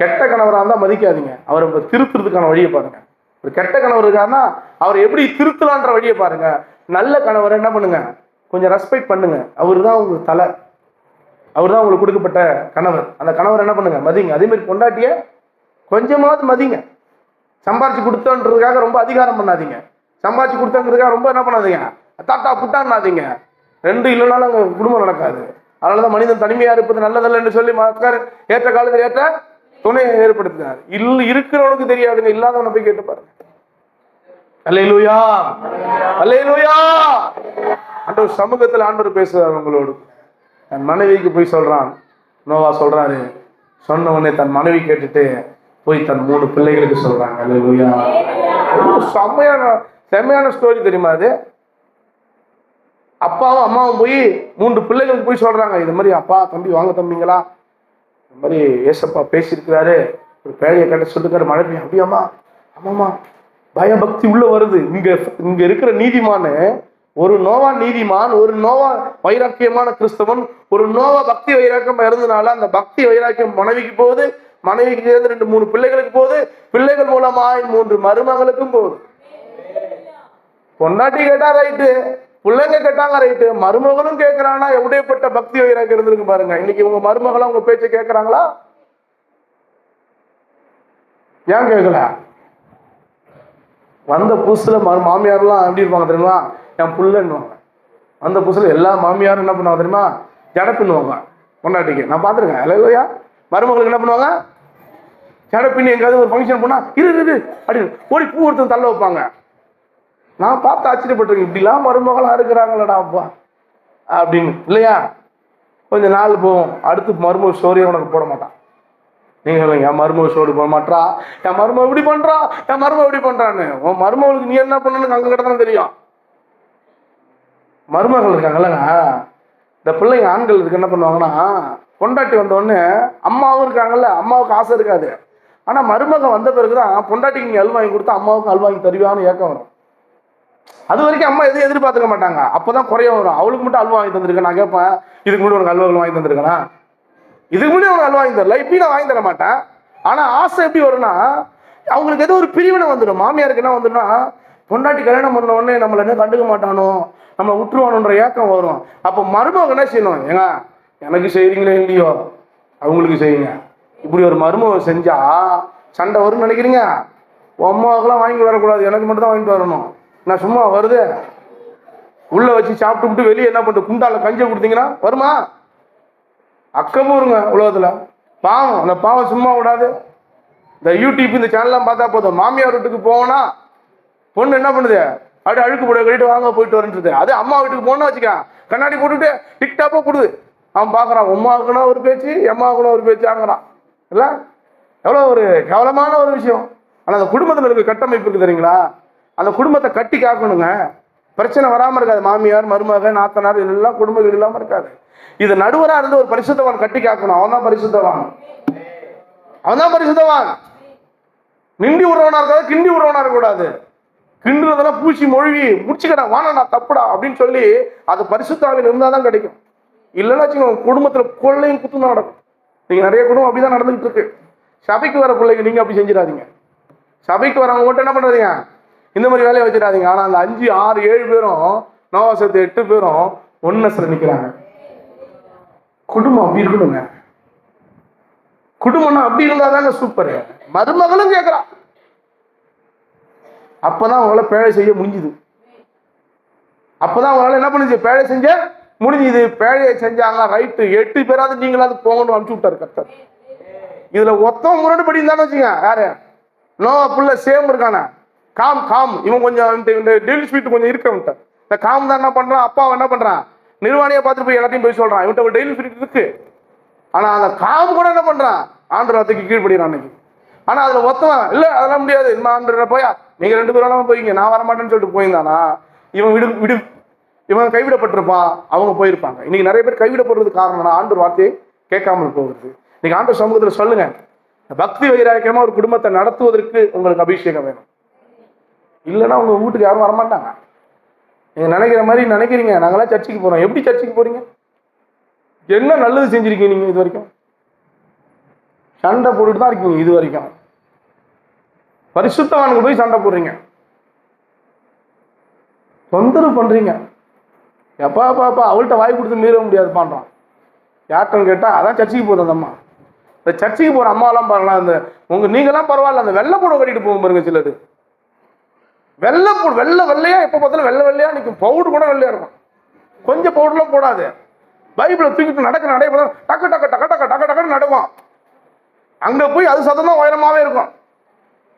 கெட்ட கணவராக இருந்தால் மதிக்காதீங்க. அவரை திருத்துறதுக்கான வழியை பாருங்க. ஒரு கெட்ட கணவர் இருக்காருன்னா அவர் எப்படி திருத்தலான்ற வழியை பாருங்க. நல்ல கணவரை என்ன பண்ணுங்க? கொஞ்சம் ரெஸ்பெக்ட் பண்ணுங்க. அவர் தான் உங்களுக்கு தலை, அவர் தான் உங்களுக்கு கொடுக்கப்பட்ட கணவர். அந்த கணவர் என்ன பண்ணுங்க? மதிங்க. அதே மாதிரி பொண்டாட்டிய கொஞ்சமாவது மதிங்க. சம்பாரிச்சு கொடுத்தோன்றதுக்காக ரொம்ப அதிகாரம் பண்ணாதீங்க. சம்பாரிச்சு கொடுத்தோன்றதுக்காக ரொம்ப என்ன பண்ணாதீங்க? தாத்தா புட்டான்னாதீங்க. 2 இல்லைனாலும் அங்கே குடும்பம் நடக்காது. அதனாலதான் மனிதன் தனிமையா இருப்பது நல்லதல்ல என்று சொல்லி ஏற்ற காலத்தில் ஏற்ற துணையை ஏற்படுத்தினார். இருக்கிறவனுக்கு தெரியாதுங்க, இல்லாதவனை போய் கேட்டு பாருங்க. அல்லேலூயா அல்லேலூயா. ஆண்டவர் சமூகத்தில் ஆண்டவர் பேசுறார் உங்களோடு. தன் மனைவிக்கு போய் சொல்றான். நோவா சொல்றாரு. சொன்ன உடனே தன் மனைவி கேட்டுட்டு போய் தன் 3 பிள்ளைகளுக்கு சொல்றாங்க. அல்லேலூயா. செம்மையான ஸ்டோரி தெரியுமா அது? அப்பாவும் அம்மாவும் போய் 3 பிள்ளைகளுக்கு போய் சொல்றாங்க. இது மாதிரி அப்பா தம்பி வாங்க தம்பிங்களா, இந்த மாதிரி ஏசப்பா பேசியிருக்கிறாரு, ஒரு பேழையை கட்ட சொல்லிருக்காரு, மழை பெய்யும். அப்படியாம்மா? ஆமாம்மா. பயபக்தி உள்ள வருது. இங்க இருக்கிற நீதிமான் ஒரு நோவா நீதிமான், ஒரு நோவா வைராக்கியமான கிறிஸ்தவன், ஒரு நோவா பக்தி வைராக்கியம் இருந்தனால அந்த பக்தி வைராக்கியம் மனைவிக்கு போகுது, மனைவிக்கு சேர்ந்து 2-3 பிள்ளைகளுக்கு போகுது, பிள்ளைகள் மூலமா 3 மருமகளுக்கும் போகுது. பொண்டாட்டி கேட்டா ரைட்டு, பிள்ளைங்க கேட்டாங்க ரைட்டு, மருமகளும் கேட்கிறான்னா எப்படிப்பட்ட பக்தி வைராக்கியம் இருந்திருக்கு பாருங்க. இன்னைக்கு உங்க மருமகளும் உங்க பேச்சை கேட்கறாங்களா? ஏன் கேட்கல? வந்த புதுசுல மாமியார்லாம் எப்படி இருப்பாங்க தெரியுமா? என் புள்ளன்னுவாங்க. வந்த புதுசுல எல்லா மாமியாரும் என்ன பண்ணுவாங்க தெரியுமா? ஜடப்பின்னுவாங்க பொண்டாட்டிக்கு. நான் பார்த்துருக்கேன். இல்லையா? மருமகளுக்கு என்ன பண்ணுவாங்க? ஜடப்பின்னு. எங்காவது ஒரு ஃபங்க்ஷன் போனா இரு அப்படின்னு ஓடி பூ ஒருத்தன் தள்ள வைப்பாங்க. நான் பார்த்து ஆச்சரியப்பட்டிருக்கேன், இப்படிலாம் மருமகளா இருக்கிறாங்களடா அப்பா அப்படின்னு. இல்லையா? கொஞ்சம் நாள் போகும், அடுத்து மருமக ஸ்டோரியை உனக்கு போட மாட்டான். நீங்க சொல்லுங்க, என் மருமக ஸ்டோரி போட மாட்டா, என் மருமக இப்படி பண்றா, என் மருமக இப்படி பண்றான்னு. உன் மருமகளுக்கு நீ என்ன பண்ணணும்னு அங்க கிட்ட தான் தெரியும். மருமகள் இருக்காங்கல்லங்க, இந்த பிள்ளைங்க ஆண்கள் இருக்கு என்ன பண்ணுவாங்கன்னா, பொண்டாட்டி வந்த உடனே அம்மாவும் இருக்காங்கல்ல, அம்மாவுக்கு ஆசை இருக்காது. ஆனா மருமக வந்த பிறகுதான் பொண்டாட்டிக்கு நீ அல் வாங்கி கொடுத்தா அம்மாவுக்கு அல் வாங்கி தருவான்னு ஏக்கம் வரும். அது வரைக்கும் அம்மா எதுவும் எதிர்பார்த்துக்க மாட்டாங்க. அப்பதான் குறைய வரும். அவளுக்கு மட்டும் அல்வா வாங்கி தந்திருக்கேன். நான் கேட்பேன், இதுக்கு முன்னாடி உனக்கு அல்வாக்கள் வாங்கி தந்திருக்கேனா? இதுக்கு முன்னாடி உனக்கு அல்வா வாங்கி தரல, இப்பயும் நான் வாங்கி தர மாட்டேன். ஆனா ஆசை எப்படி வரும்னா, அவங்களுக்கு ஏதோ ஒரு பிரிவினை வந்துடும். மாமியாருக்கு என்ன வந்துடும்னா, பொண்டாட்டி கல்யாணம் பண்ண உடனே நம்மள என்ன கண்டுக்க மாட்டானோ, நம்மளை விட்டுருவானுன்ற ஏக்கம் வரும். அப்போ மருமக என்ன செய்யணும்? ஏங்க எனக்கு செய்யறீங்களே இல்லையோ அவங்களுக்கு செய்யுங்க. இப்படி ஒரு மருமக செஞ்சா சண்டை வரும்னு நினைக்கிறீங்க? அம்மாவுக்குலாம் வாங்கி வரக்கூடாது, எனக்கு மட்டும் தான் வாங்கிட்டு வரணும். நான் சும்மா வருது உள்ள வச்சு சாப்பிட்டு வெளியே என்ன பண்ற குண்டால கஞ்சி கொடுத்தீங்கன்னா வருமா? அக்கமும் இருங்க உலகத்துல. பாவம், அந்த பாவம் சும்மா விடாது. இந்த யூடியூப் இந்த சேனல்லாம் பார்த்தா போதும். மாமியார் வீட்டுக்கு போனா பொண்ணு என்ன பண்ணுது, அப்படியே அழுக்கு போட கழிட்டு வாங்க போயிட்டு வரன்றது. அது அம்மா வீட்டுக்கு போனா வச்சுக்க, கண்ணாடி போட்டுட்டு டிக்டாப்பா கொடுது. அவன் பாக்குறான், உமாவுக்குன்னா ஒரு பேச்சு, எம்மாவுக்குன்னா ஒரு பேச்சு ஆகுறான். இல்ல எவ்வளவு ஒரு கேவலமான ஒரு விஷயம். ஆனா அந்த குடும்பத்துல இருக்க கட்டமைப்பு இருக்கு தெரியுங்களா, அந்த குடும்பத்தை கட்டி காக்கணுங்க. பிரச்சனை வராம இருக்காது. மாமியார், மருமக, நாத்தனார் இதெல்லாம் குடும்பம் இல்லாம இருக்காது. இது நடுவரா இருந்து ஒரு பரிசுத்தவான் கட்டி காக்கணும். அவன் தான் பரிசுத்தவான். அவன் தான் பரிசுத்தவான். நிண்டி உறவனா இருக்காது, கிண்டி உறவனா இருக்கக்கூடாது. கிண்டுறதெல்லாம் பூச்சி மொழிவி முடிச்சுக்கடா, வானா தப்புடா அப்படின்னு சொல்லி அது பரிசுத்தாவின் இருந்தாதான் கிடைக்கும். இல்லைன்னா வச்சுக்கோங்க, குடும்பத்துல கொள்ளையும் குத்து நடக்கும். நீங்க நிறைய குடும்பம் அப்படிதான் நடந்துகிட்டு இருக்கு. சபைக்கு வர பிள்ளைங்க நீங்க அப்படி செஞ்சிடாதீங்க. சபைக்கு வரவங்க மட்டும் என்ன பண்றீங்க, இந்த மாதிரி வேலையை வச்சிடாதீங்க. ஆனா அந்த 5, 6, 7 பேரும், நோவாசத்து 8 பேரும் ஒன்னஸ்ல நிக்கிறாங்க. குடும்பம் அப்படி இருக்கணுங்க. குடும்பம்னா அப்படி இருந்தாதாங்க சூப்பர். மருமகளும் கேட்கிறான். அப்பதான் அவங்களால பேழை செய்ய முடிஞ்சுது. அப்பதான் அவங்களால என்ன பண்ணுச்சு, பேழை செஞ்ச முடிஞ்சுது. பேழையை செஞ்சாங்க, ரைட்டு. 8 பேராவது நீங்களாவது போங்கன்னு அனுப்பிச்சு விட்டாரு கர்த்தர். இதுல ஒத்தம் முரடுபடி இருந்தான்னு வச்சுங்க, யாரு நோவா புள்ள சேம் இருக்கான காம். இவன் கொஞ்சம் டெய்லி ஸ்வீட் கொஞ்சம் இருக்கவன்ட்ட. இந்த காம் தான் என்ன பண்றான், அப்பா என்ன பண்றான், நிர்வாணியை பார்த்துட்டு போய் எல்லாத்தையும் போய் சொல்றான், இவன்ட்ட டெய்லி ஸ்வீட் இருக்கு. ஆனா அந்த காம் கூட என்ன பண்றான், ஆண்டவர் வார்த்தைக்கு கீழ்படுகிறான் அன்னைக்கு. ஆனா அதுல ஒத்தவன் இல்ல, அதெல்லாம் முடியாது, இந்த ஆண்டவர் போயா நீங்க 2 பேரும் போய்ங்க, நான் வரமாட்டேன்னு சொல்லிட்டு போயிருந்தானா இவன் கைவிடப்பட்டிருப்பான், அவங்க போயிருப்பாங்க. இன்னைக்கு நிறைய பேர் கைவிடப்படுறதுக்கு காரணம் ஆண்டவர் வார்த்தையை கேட்காமல் போகிறது. இன்னைக்கு ஆண்டவர் சமூகத்துல சொல்லுங்க, பக்தி வைராக்கியமா ஒரு குடும்பத்தை நடத்துவதற்கு உங்களுக்கு அபிஷேகம் வேணும். இல்லைன்னா உங்க வீட்டுக்கு யாரும் வரமாட்டாங்க. நீங்க நினைக்கிற மாதிரி நினைக்கிறீங்க, நாங்களாம் சர்ச்சைக்கு போறோம். எப்படி சர்ச்சைக்கு போறீங்க? என்ன நல்லது செஞ்சிருக்கீங்க நீங்க இது வரைக்கும்? சண்டை போட்டுட்டு தான் இருக்கீங்க இது வரைக்கும். பரிசுத்தவானுக்கு போய் சண்டை போடுறீங்க, தொந்தரவு பண்றீங்க. எப்பா பாப்பா அவள்கிட்ட வாய் கொடுத்து மீற முடியாது பண்றான். யார்கிட்ட கேட்டா அதான் சர்ச்சைக்கு போகுது அந்த அம்மா. இந்த சர்ச்சைக்கு போற அம்மாலாம் பாருங்களா, அந்த நீங்கெல்லாம் பரவாயில்ல, அந்த வெள்ளை போட கட்டிட்டு போகும் பாருங்க சிலது. வெள்ளையா எப்ப பார்த்தாலும் வெள்ளையா நிற்கும். பவுடர் கூட வெள்ளையா இருக்கும். கொஞ்சம் பவுடர்லாம் போடாது. பைபிளை தூக்கிட்டு நடக்க நடை டக்கு டக்கு டக்கு டக்கு டக்கு டக்குன்னு நடக்கும். அங்க போய் அது சத்தம் தான் உயரமாவே இருக்கும்.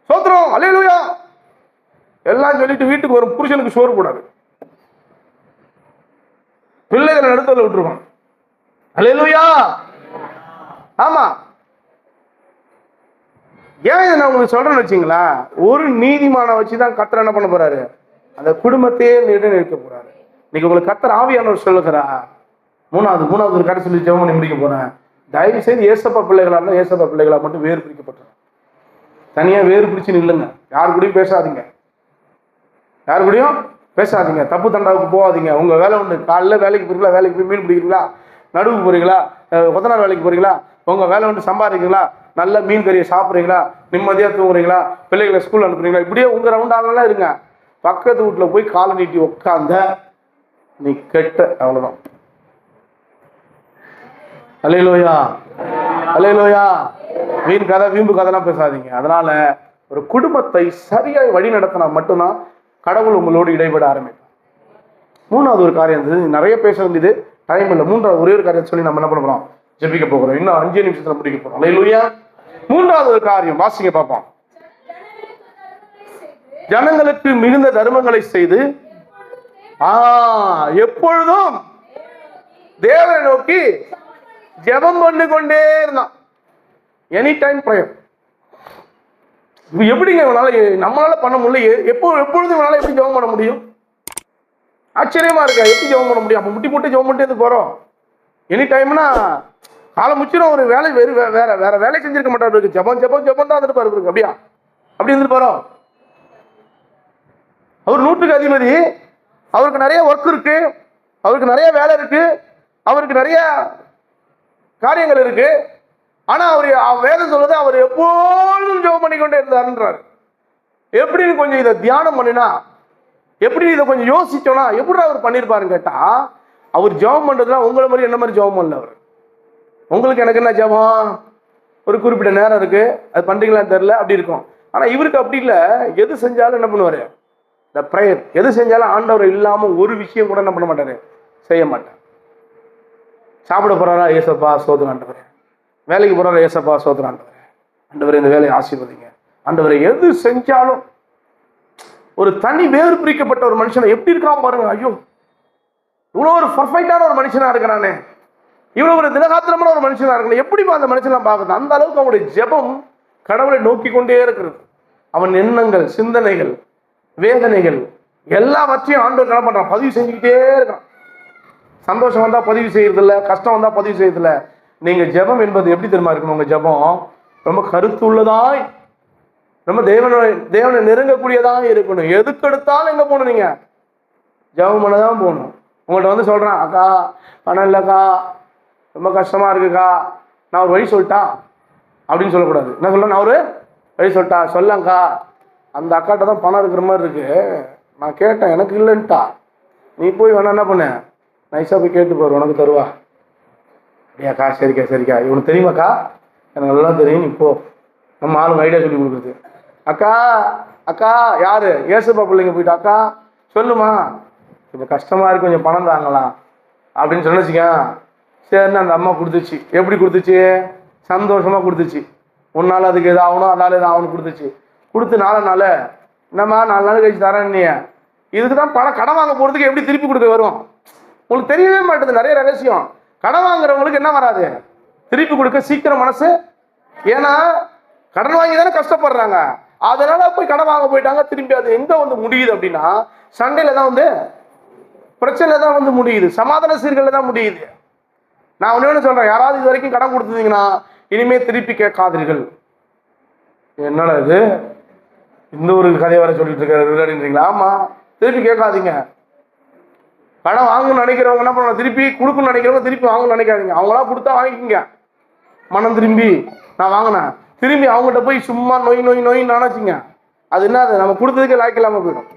சோத்திரம் அல்லேலூயா எல்லாம் சொல்லிட்டு வீட்டுக்கு ஒரு புருஷனுக்கு சோறு போடாது. பிள்ளைகளை நடுத்தல விட்டுருவான். அல்லேலூயா. ஆமா, ஏன் இதை நான் உங்களுக்கு சொல்றேன்னு வச்சுங்களா, ஒரு நீதிமான வச்சுதான் கர்த்தர் என்ன பண்ண போறாரு, அந்த குடும்பத்தையே நிர்ணயிக்க போறாரு. இன்னைக்கு உங்களுக்கு கர்த்தர் ஆவியானவர் சொல்லுகிறா, மூணாவது ஒரு கதை சொல்லி ஜெபம் பண்ணி முடிக்க போறேன். தயவு செய்து ஏசப்பா பிள்ளைகளா இருந்தா ஏசப்பா பிள்ளைகளா மட்டும் வேறு பிரிக்கப்பட்டோம். தனியா வேறு பிரிச்சு நில்லுங்க. யாரு கூடயும் பேசாதீங்க, யாரு கூடயும் பேசாதீங்க. தப்பு தண்டாவுக்கு போகாதீங்க. உங்க வேலை ஒண்ணு. காலைல வேலைக்கு போறீங்களா, வேலைக்கு போய் மீன் பிடிக்கிறீங்களா, நடுவுக்கு போறீங்களா, கொத்தனார் வேலைக்கு போறீங்களா, உங்க வேலை ஒன்று சம்பாதிக்கிறீங்களா, நல்ல மீன் கறியை சாப்பிட்றீங்களா, நிம்மதியா தூங்குறீங்களா, பிள்ளைகளை ஸ்கூல் அனுப்புறீங்களா, இப்படியே உங்க ரவுண்ட் ஆகலாம் இருங்க. பக்கத்து வீட்டுல போய் காலை நீட்டி உட்காந்த நீ கெட்ட, அவ்வளவுதான். அல்லேலூயா அல்லேலூயா. வீண் கதை வீம்பு கதைலாம் பேசாதீங்க. அதனால ஒரு குடும்பத்தை சரியாய் வழி நடத்தினா மட்டும்தான் கடவுள் உங்களோடு இடைபட ஆரம்பிக்கும். மூணாவது ஒரு காரியம், நிறைய பேச வேண்டியது டைம் இல்லை. மூன்றாவது ஒரே ஒரு காரியம் சொல்லி நம்ம என்ன பண்ண போறோம், ஜெபிக்க போகிறோம். இன்னும் 5 நிமிஷத்துல முடிக்க போறோம். அல்லேலூயா. மூன்றாவது ஒரு காரியம் வாசிங்க பார்ப்போம். ஜனங்களுக்கு மிகுந்த தர்மங்களை செய்து எப்பொழுதும் தேவனை நோக்கி ஜெபம் பண்ணி கொண்டே இருந்தான். Any time prayer. எப்படிங்க நம்மளால பண்ண முடியல, எப்பொழுதும் இவனால எப்படி ஜெபம் பண்ண முடியும்? ஆச்சரியமா இருக்கா, எப்படி ஜெபம் பண்ண முடியும்? அப்ப முட்டி போட்டு ஜெபம் பண்ணிட்டு போறோம். எனி டைம்னா காலம் முச்சிரும். ஒரு வேலை வேற வேலை செஞ்சிருக்க மாட்டாரு. ஜெபம் தான் இருப்பாரு. அப்படியா அப்படி இருந்துட்டு போறோம். அவர் 100க்கு அதிபதி. அவருக்கு நிறைய ஒர்க் இருக்கு, அவருக்கு நிறைய வேலை இருக்கு, அவருக்கு நிறைய காரியங்கள் இருக்கு. ஆனா அவர் வேதம் சொல்றது அவர் எப்போதும் ஜெபம் பண்ணிக்கொண்டே இருந்தாருன்றாரு. எப்படின்னு கொஞ்சம் இதை தியானம் பண்ணினா, எப்படி இதை கொஞ்சம் யோசிச்சோம்னா எப்படி அவர் பண்ணிருப்பாருன்னு கேட்டா, அவர் ஜெபம் பண்றதுலாம் உங்களை மாதிரி என்ன மாதிரி ஜெபம் பண்ணல. அவர் உங்களுக்கு எனக்கு என்ன ஜெபம், ஒரு குறிப்பிட்ட நேரம் இருக்கு, அது பண்றீங்களான்னு தெரியல, அப்படி இருக்கும். ஆனா இவருக்கு அப்படி இல்லை. எது செஞ்சாலும் என்ன பண்ணுவாரு, இந்த ப்ரேயர் எது செஞ்சாலும் ஆண்டவர் இல்லாம ஒரு விஷயம் கூட என்ன பண்ண மாட்டாரு, செய்ய மாட்டார். சாப்பிட போறாரா, ஏசப்பா சோதனை ஆண்டவரே. வேலைக்கு போறாரா, ஏசப்பா சோதனை ஆண்டவரே. ஆண்டவரே இந்த வேலையை ஆசீர்வதிங்க ஆண்டவரே. எது செஞ்சாலும் ஒரு தனி வேறு பிரிக்கப்பட்ட ஒரு மனுஷனை எப்படி இருக்கான் பாருங்க. ஐயோ, இவ்வளவு ஒரு பர்ஃபெக்டான ஒரு மனுஷனா இருக்கிறானே, இவ்வளவு ஒரு தினகாத்திரமான ஒரு மனுஷனா இருக்கணும், எப்படி அந்த மனுஷனை பார்க்குது. அந்த அளவுக்கு அவனுடைய ஜெபம் கடவுளை நோக்கி கொண்டே இருக்கிறது. அவன் எண்ணங்கள், சிந்தனைகள், வேதனைகள் எல்லாவற்றையும் ஆண்டவர் என்ன பண்றான், பதிவு செஞ்சுக்கிட்டே இருக்கான். சந்தோஷம் வந்தா பதிவு செய்யறது இல்லை, கஷ்டம் வந்தா பதிவு செய்யறது இல்லை. நீங்க ஜெபம் என்பது எப்படி தெரியுமா இருக்கணும், உங்க ஜெபம் ரொம்ப கருத்துள்ளதாய், ரொம்ப தேவனை நெருங்கக்கூடியதாக இருக்கணும். எதுக்கு எடுத்தாலும் எங்க போகணும், நீங்க ஜெபம் பண்ணதான் போகணும். உங்கள்கிட்ட வந்து சொல்றான், அக்கா பணம் இல்லைக்கா, ரொம்ப கஷ்டமா இருக்குக்கா, நான் ஒரு வழி சொல்லிட்டா அப்படின்னு சொல்லக்கூடாது. என்ன சொல்ல, நான் ஒரு வழி சொல்லிட்டா, சொல்லங்கக்கா அந்த அக்காட்ட தான் பணம் இருக்கிற மாதிரி இருக்கு, நான் கேட்டேன் எனக்கு இல்லைன்ட்டா, நீ போய் வேணா என்ன பண்ண, நைஸாக போய் கேட்டு போற, உனக்கு தருவா. அப்படியாக்கா, சரிக்கா சரிக்கா, இவனுக்கு தெரியுமாக்கா, எனக்கு நல்லா தெரியும், நீ போ. நம்ம ஆளுங்க ஐடியா சொல்லி கொடுக்குறது. அக்கா அக்கா யாரு, ஏசுப்பா பிள்ளைங்க போயிட்டு, அக்கா சொல்லுமா இப்போ கஷ்டமா இருக்கு, கொஞ்சம் பணம் தாங்கலாம் அப்படின்னு சொன்னச்சுக்க. சரின்னு அந்த அம்மா கொடுத்துச்சு. எப்படி கொடுத்துச்சு, சந்தோஷமா கொடுத்துச்சு. உன்னால அதுக்கு எது ஆகணும், அதால எது ஆகணும் கொடுத்துச்சு. கொடுத்து 4 நாள் என்னம்மா 4 நாள் கழிச்சு தரேன். நீ இதுக்கு தான் பணம் கடன் வாங்க போறதுக்கு எப்படி திருப்பி கொடுக்க வரும், உங்களுக்கு தெரியவே மாட்டேது. நிறைய ரகசியம். கடன் வாங்குறவங்களுக்கு என்ன வராது, திருப்பி கொடுக்க சீக்கிரம் மனசு. ஏன்னா கடன் வாங்கி தானே கஷ்டப்படுறாங்க, அதனால போய் கடன் வாங்க போயிட்டாங்க. திரும்பி அது எங்க வந்து முடியுது அப்படின்னா, சண்டையில தான் வந்து, பிரச்சனை தான் வந்து முடியுது, சமாதான சீர்கல்ல தான் முடியுது. நான் ஒண்ணு சொல்றேன், யாராவது இது வரைக்கும் கடன் கொடுத்துருந்தீங்கன்னா இனிமே திருப்பி கேட்காதீர்கள். என்னடா இது, இந்த ஒரு கதையை வர சொல்லிட்டு இருக்காருன்றீங்களா? ஆமா, திருப்பி கேட்காதீங்க. கடன் வாங்கணும்னு நினைக்கிறவங்க என்ன பண்ணுவாங்க, திருப்பி கொடுக்கணும்னு நினைக்கிறவங்க திருப்பி வாங்கணும்னு நினைக்காதீங்க. அவங்களா கொடுத்தா வாங்கிக்கோங்க. மனம் திரும்பி நான் வாங்கினேன், திரும்பி அவங்ககிட்ட போய் சும்மா நோய் நோய் நோய் நினைச்சிங்க, அது என்னது, நம்ம கொடுத்ததுக்கு லாய்க்கு இல்லாம போயிடும்.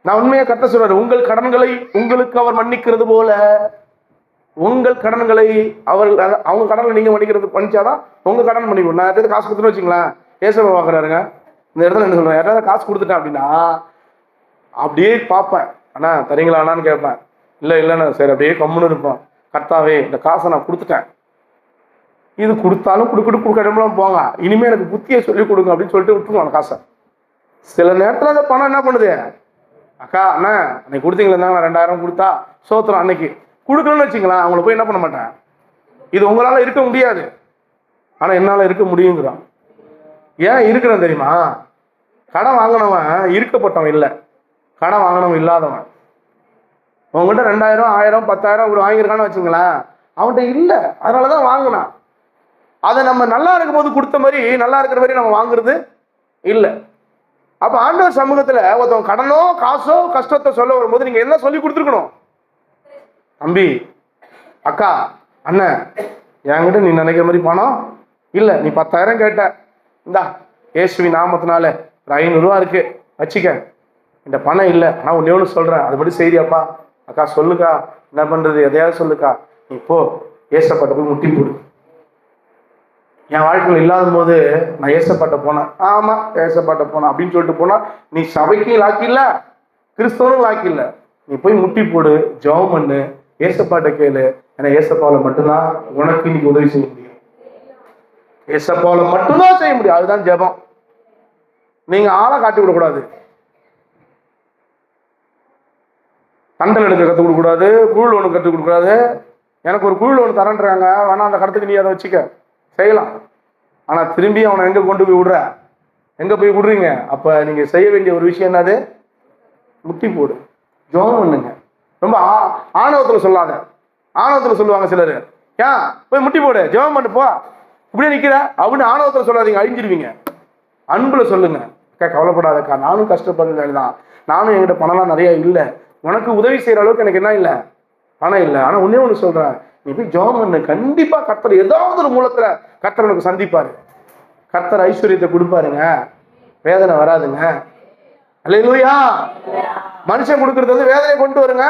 நான் உண்மையா கத்த சொல்றாரு, உங்கள் கடன்களை உங்களுக்கு அவர் மன்னிக்கிறது போல உங்கள் கடன்களை அவங்க கடனை நீங்க பண்ணிச்சாதான் உங்க கடன் பண்ணிக்கணும். நான் யாராவது காசு கொடுத்துன்னு வச்சுங்களேன், ஏசப்பா பாக்குறாருங்க இந்த இடத்துல என்ன சொல்றேன், யாராவது காசு கொடுத்துட்டேன் அப்படின்னா அப்படியே பார்ப்பேன், அண்ணா தரீங்களா அண்ணான்னு கேட்பேன். இல்லைண்ணா, சரி அப்படியே கம்முன்னு இருப்பேன். கர்த்தாவே இந்த காசை நான் கொடுத்துட்டேன், இது கொடுத்தாலும் கொடுக்கணும் போங்க, இனிமே எனக்கு புத்தியை சொல்லி கொடுங்க அப்படின்னு சொல்லிட்டு விட்டுருவாங்க காசை. சில நேரத்தில் அந்த பணம் என்ன பண்ணுது, அக்கா அண்ணா அன்னைக்கு கொடுத்தீங்களா, 2000 கொடுத்தா சோத்திரம், அன்னைக்கு கொடுக்கணும்னு வச்சுங்களேன், அவங்கள போய் என்ன பண்ண மாட்டேன், இது உங்களால இருக்க முடியாது ஆனா என்னால இருக்க முடியுங்கிறான். ஏன் இருக்கிறேன் தெரியுமா, கடன் வாங்கினவன் இருக்கப்பட்டவன் இல்லை, கடன் வாங்கினவன் இல்லாதவன். உங்ககிட்ட 2000 1000 10,000 இப்படி வாங்கியிருக்கான்னு வச்சுங்களேன், அவன்கிட்ட இல்லை, அதனாலதான் வாங்கினான். அதை நம்ம நல்லா இருக்கும் போது கொடுத்த மாதிரி நல்லா இருக்கிற மாதிரி நம்ம வாங்குறது இல்லை. அப்ப ஆண்டவர் சமூகத்துல ஒருத்தவங்க கடனோ காசோ கஷ்டத்தை சொல்ல வரும்போது நீங்க என்ன சொல்லி கொடுத்துருக்கணும், தம்பி அக்கா அண்ணன் என்கிட்ட நீ நினைக்கிற மாதிரி பணம் இல்லை, நீ 10,000 கேட்ட, இந்தா ஏசுவி நாமத்தினால ஒரு 500 ரூபா இருக்கு வச்சுக்க, இந்த பணம் இல்லை ஆனா ஒண்ணு சொல்றேன், அது மட்டும் செய்தியாப்பா, அக்கா சொல்லுக்கா, என்ன பண்றது, எதையாவது சொல்லுக்கா, நீ போ ஏசப்பட்ட போய் முட்டி போடு. என் வாழ்க்கையில் இல்லாத போது நான் ஏசப்பட்ட போனேன், ஆமா ஏசப்பட்ட போனேன் அப்படின்னு சொல்லிட்டு போனா நீ சபைக்கும் லாக்கில்ல, கிறிஸ்தவனும் லாக்கில்ல. நீ போய் முட்டி போடு, ஜெபம் பண்ணு, ஏசப்பாட்ட கேளு. ஏன்னா ஏசப்பாவில் மட்டும்தான் உனக்கு இன்னைக்கு உதவி செய்ய முடியும், ஏசப்பாவில் மட்டும்தான் செய்ய முடியும். அதுதான் ஜெபம். நீங்க ஆளை காட்டி விடக்கூடாது, கண்டல் எடுக்க கற்றுக் கொடுக்க கூடாது, குழு ஒன்று கற்றுக் கொடுக்க கூடாது. எனக்கு ஒரு குழு ஒன்று தரன்றாங்க, வேணா அந்த கடத்துக்கு நீ அதை வச்சுக்க, செய்யலாம். ஆனா திரும்பி அவனை எங்க கொண்டு போய் விடுற, எங்க போய் விடுறீங்க? அப்ப நீங்க செய்ய வேண்டிய ஒரு விஷயம் என்னது, முட்டி போடு, ஜெபம் பண்ணுங்க. ரொம்ப ஆணவத்துல சொல்லாத. ஆணவத்துல சொல்லுவாங்க சிலர், ஏன் போய் முட்டி போடு ஜெபம் பண்ணு போ இப்படியே நிக்கிற அப்படின்னு ஆணவத்துல சொல்லாதீங்க, அழிஞ்சிருவீங்க. அன்புல சொல்லுங்க, அக்கா கவலைப்படாதக்கா, நானும் கஷ்டப்படுறேன், நானும் என்கிட்ட பணம்லாம் நிறைய இல்லை, உனக்கு உதவி செய்யற அளவுக்கு எனக்கு என்ன இல்லை, பணம் இல்லை, ஆனா ஒன்னே ஒண்ணு சொல்றேன், நீ போய் ஜெபம் பண்ணு, கண்டிப்பா கர்த்தர் ஏதாவது ஒரு மூலத்துல கர்த்தர் உனக்கு சந்திப்பாரு, கர்த்தர் ஐஸ்வர்யத்தை கொடுப்பாருங்க, வேதனை வராதுங்க. அல்லேலூயா. மனுஷன் கொடுக்கறது வந்து வேதனை கொண்டு வருங்க.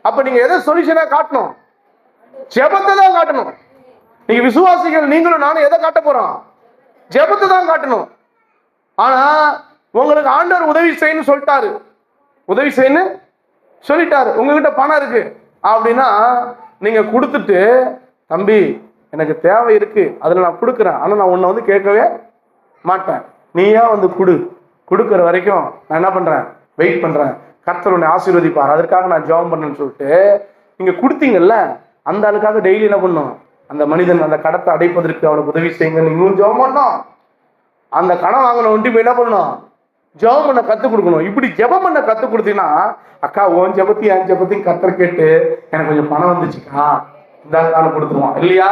அப்ப நீங்க எதை சொல்யூஷனா காட்டணும், ஜெபத்தை தான் காட்டணும். நீங்க விசுவாசிகள் நீங்களும் நானும் எதை காட்ட போறோம், ஜெபத்தை தான் காட்டணும். ஆனா உங்களுக்கு ஆண்டவர் உதவி செய்யணும்னு சொல்லிட்டாரு, உதவி செய்யணும் சொல்லிட்டாரு. உங்ககிட்ட பணம் இருக்கு அப்படின்னா நீங்க கொடுத்துட்டு, தம்பி எனக்கு தேவை இருக்கு, அதுல நான் கொடுக்குறேன், ஆனா நான் உன்னை வந்து கேட்கவே மாட்டேன், நீயா வந்து கொடுக்குற வரைக்கும் நான் என்ன பண்றேன், வெயிட் பண்றேன், கர்த்தர் உன்னை ஆசீர்வதிப்பார், அதற்காக நான் ஜெபம் பண்ணேன்னு சொல்லிட்டு நீங்க கொடுத்தீங்கல்ல, அந்த ஆளுக்காக டெய்லி என்ன பண்ணும், அந்த மனிதன் அந்த கடத்தை அடைப்பதற்கு அவனுக்கு உதவி செய்யுங்க, நீங்களும் ஜெபம் பண்ணணும். அந்த கடன் வாங்கின ஒன்றுமே என்ன பண்ணணும், ஜெபம் பண்ண கற்றுக் கொடுக்கணும். இப்படி ஜெபம் பண்ண கற்றுக் கொடுத்தீங்கன்னா, அக்கா உன் ஜெபத்தையும் என் ஜெபத்தையும் கர்த்தர் கேட்டு எனக்கு கொஞ்சம் பணம் வந்துச்சுக்கா, இந்த காலம் கொடுத்துருவான் இல்லையா?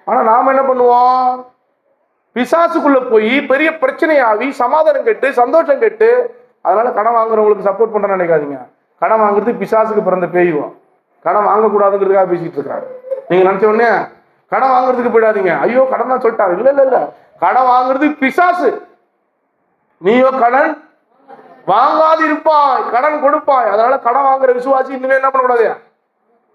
ஆனா நாம என்ன பண்ணுவோம், பிசாசுக்குள்ள போய் பெரிய பிரச்சனையாகி சமாதானம் கெட்டு சந்தோஷம் கெட்டு, அதனால கடன் வாங்குறவங்களுக்கு சப்போர்ட் பண்றேன்னு நினைக்காதீங்க. கடன் வாங்குறது பிசாசுக்கு பிறந்த பேயுவோம். கடன் வாங்கக்கூடாதுங்கிறதுக்காக பேசிட்டு இருக்காரு. நீங்க நினைச்ச உடனே கடன் வாங்குறதுக்கு போயிடாதீங்க, ஐயோ கடன் தான் சொல்லிட்டாரு, இல்ல இல்ல இல்ல, கடன் வாங்குறது பிசாசு. நீயோ கடன் வாங்காது இருப்பாய், கடன் கொடுப்பாய். அதனால கடன் வாங்குற விசுவாசி இனிமே என்ன பண்ணக்கூடாது,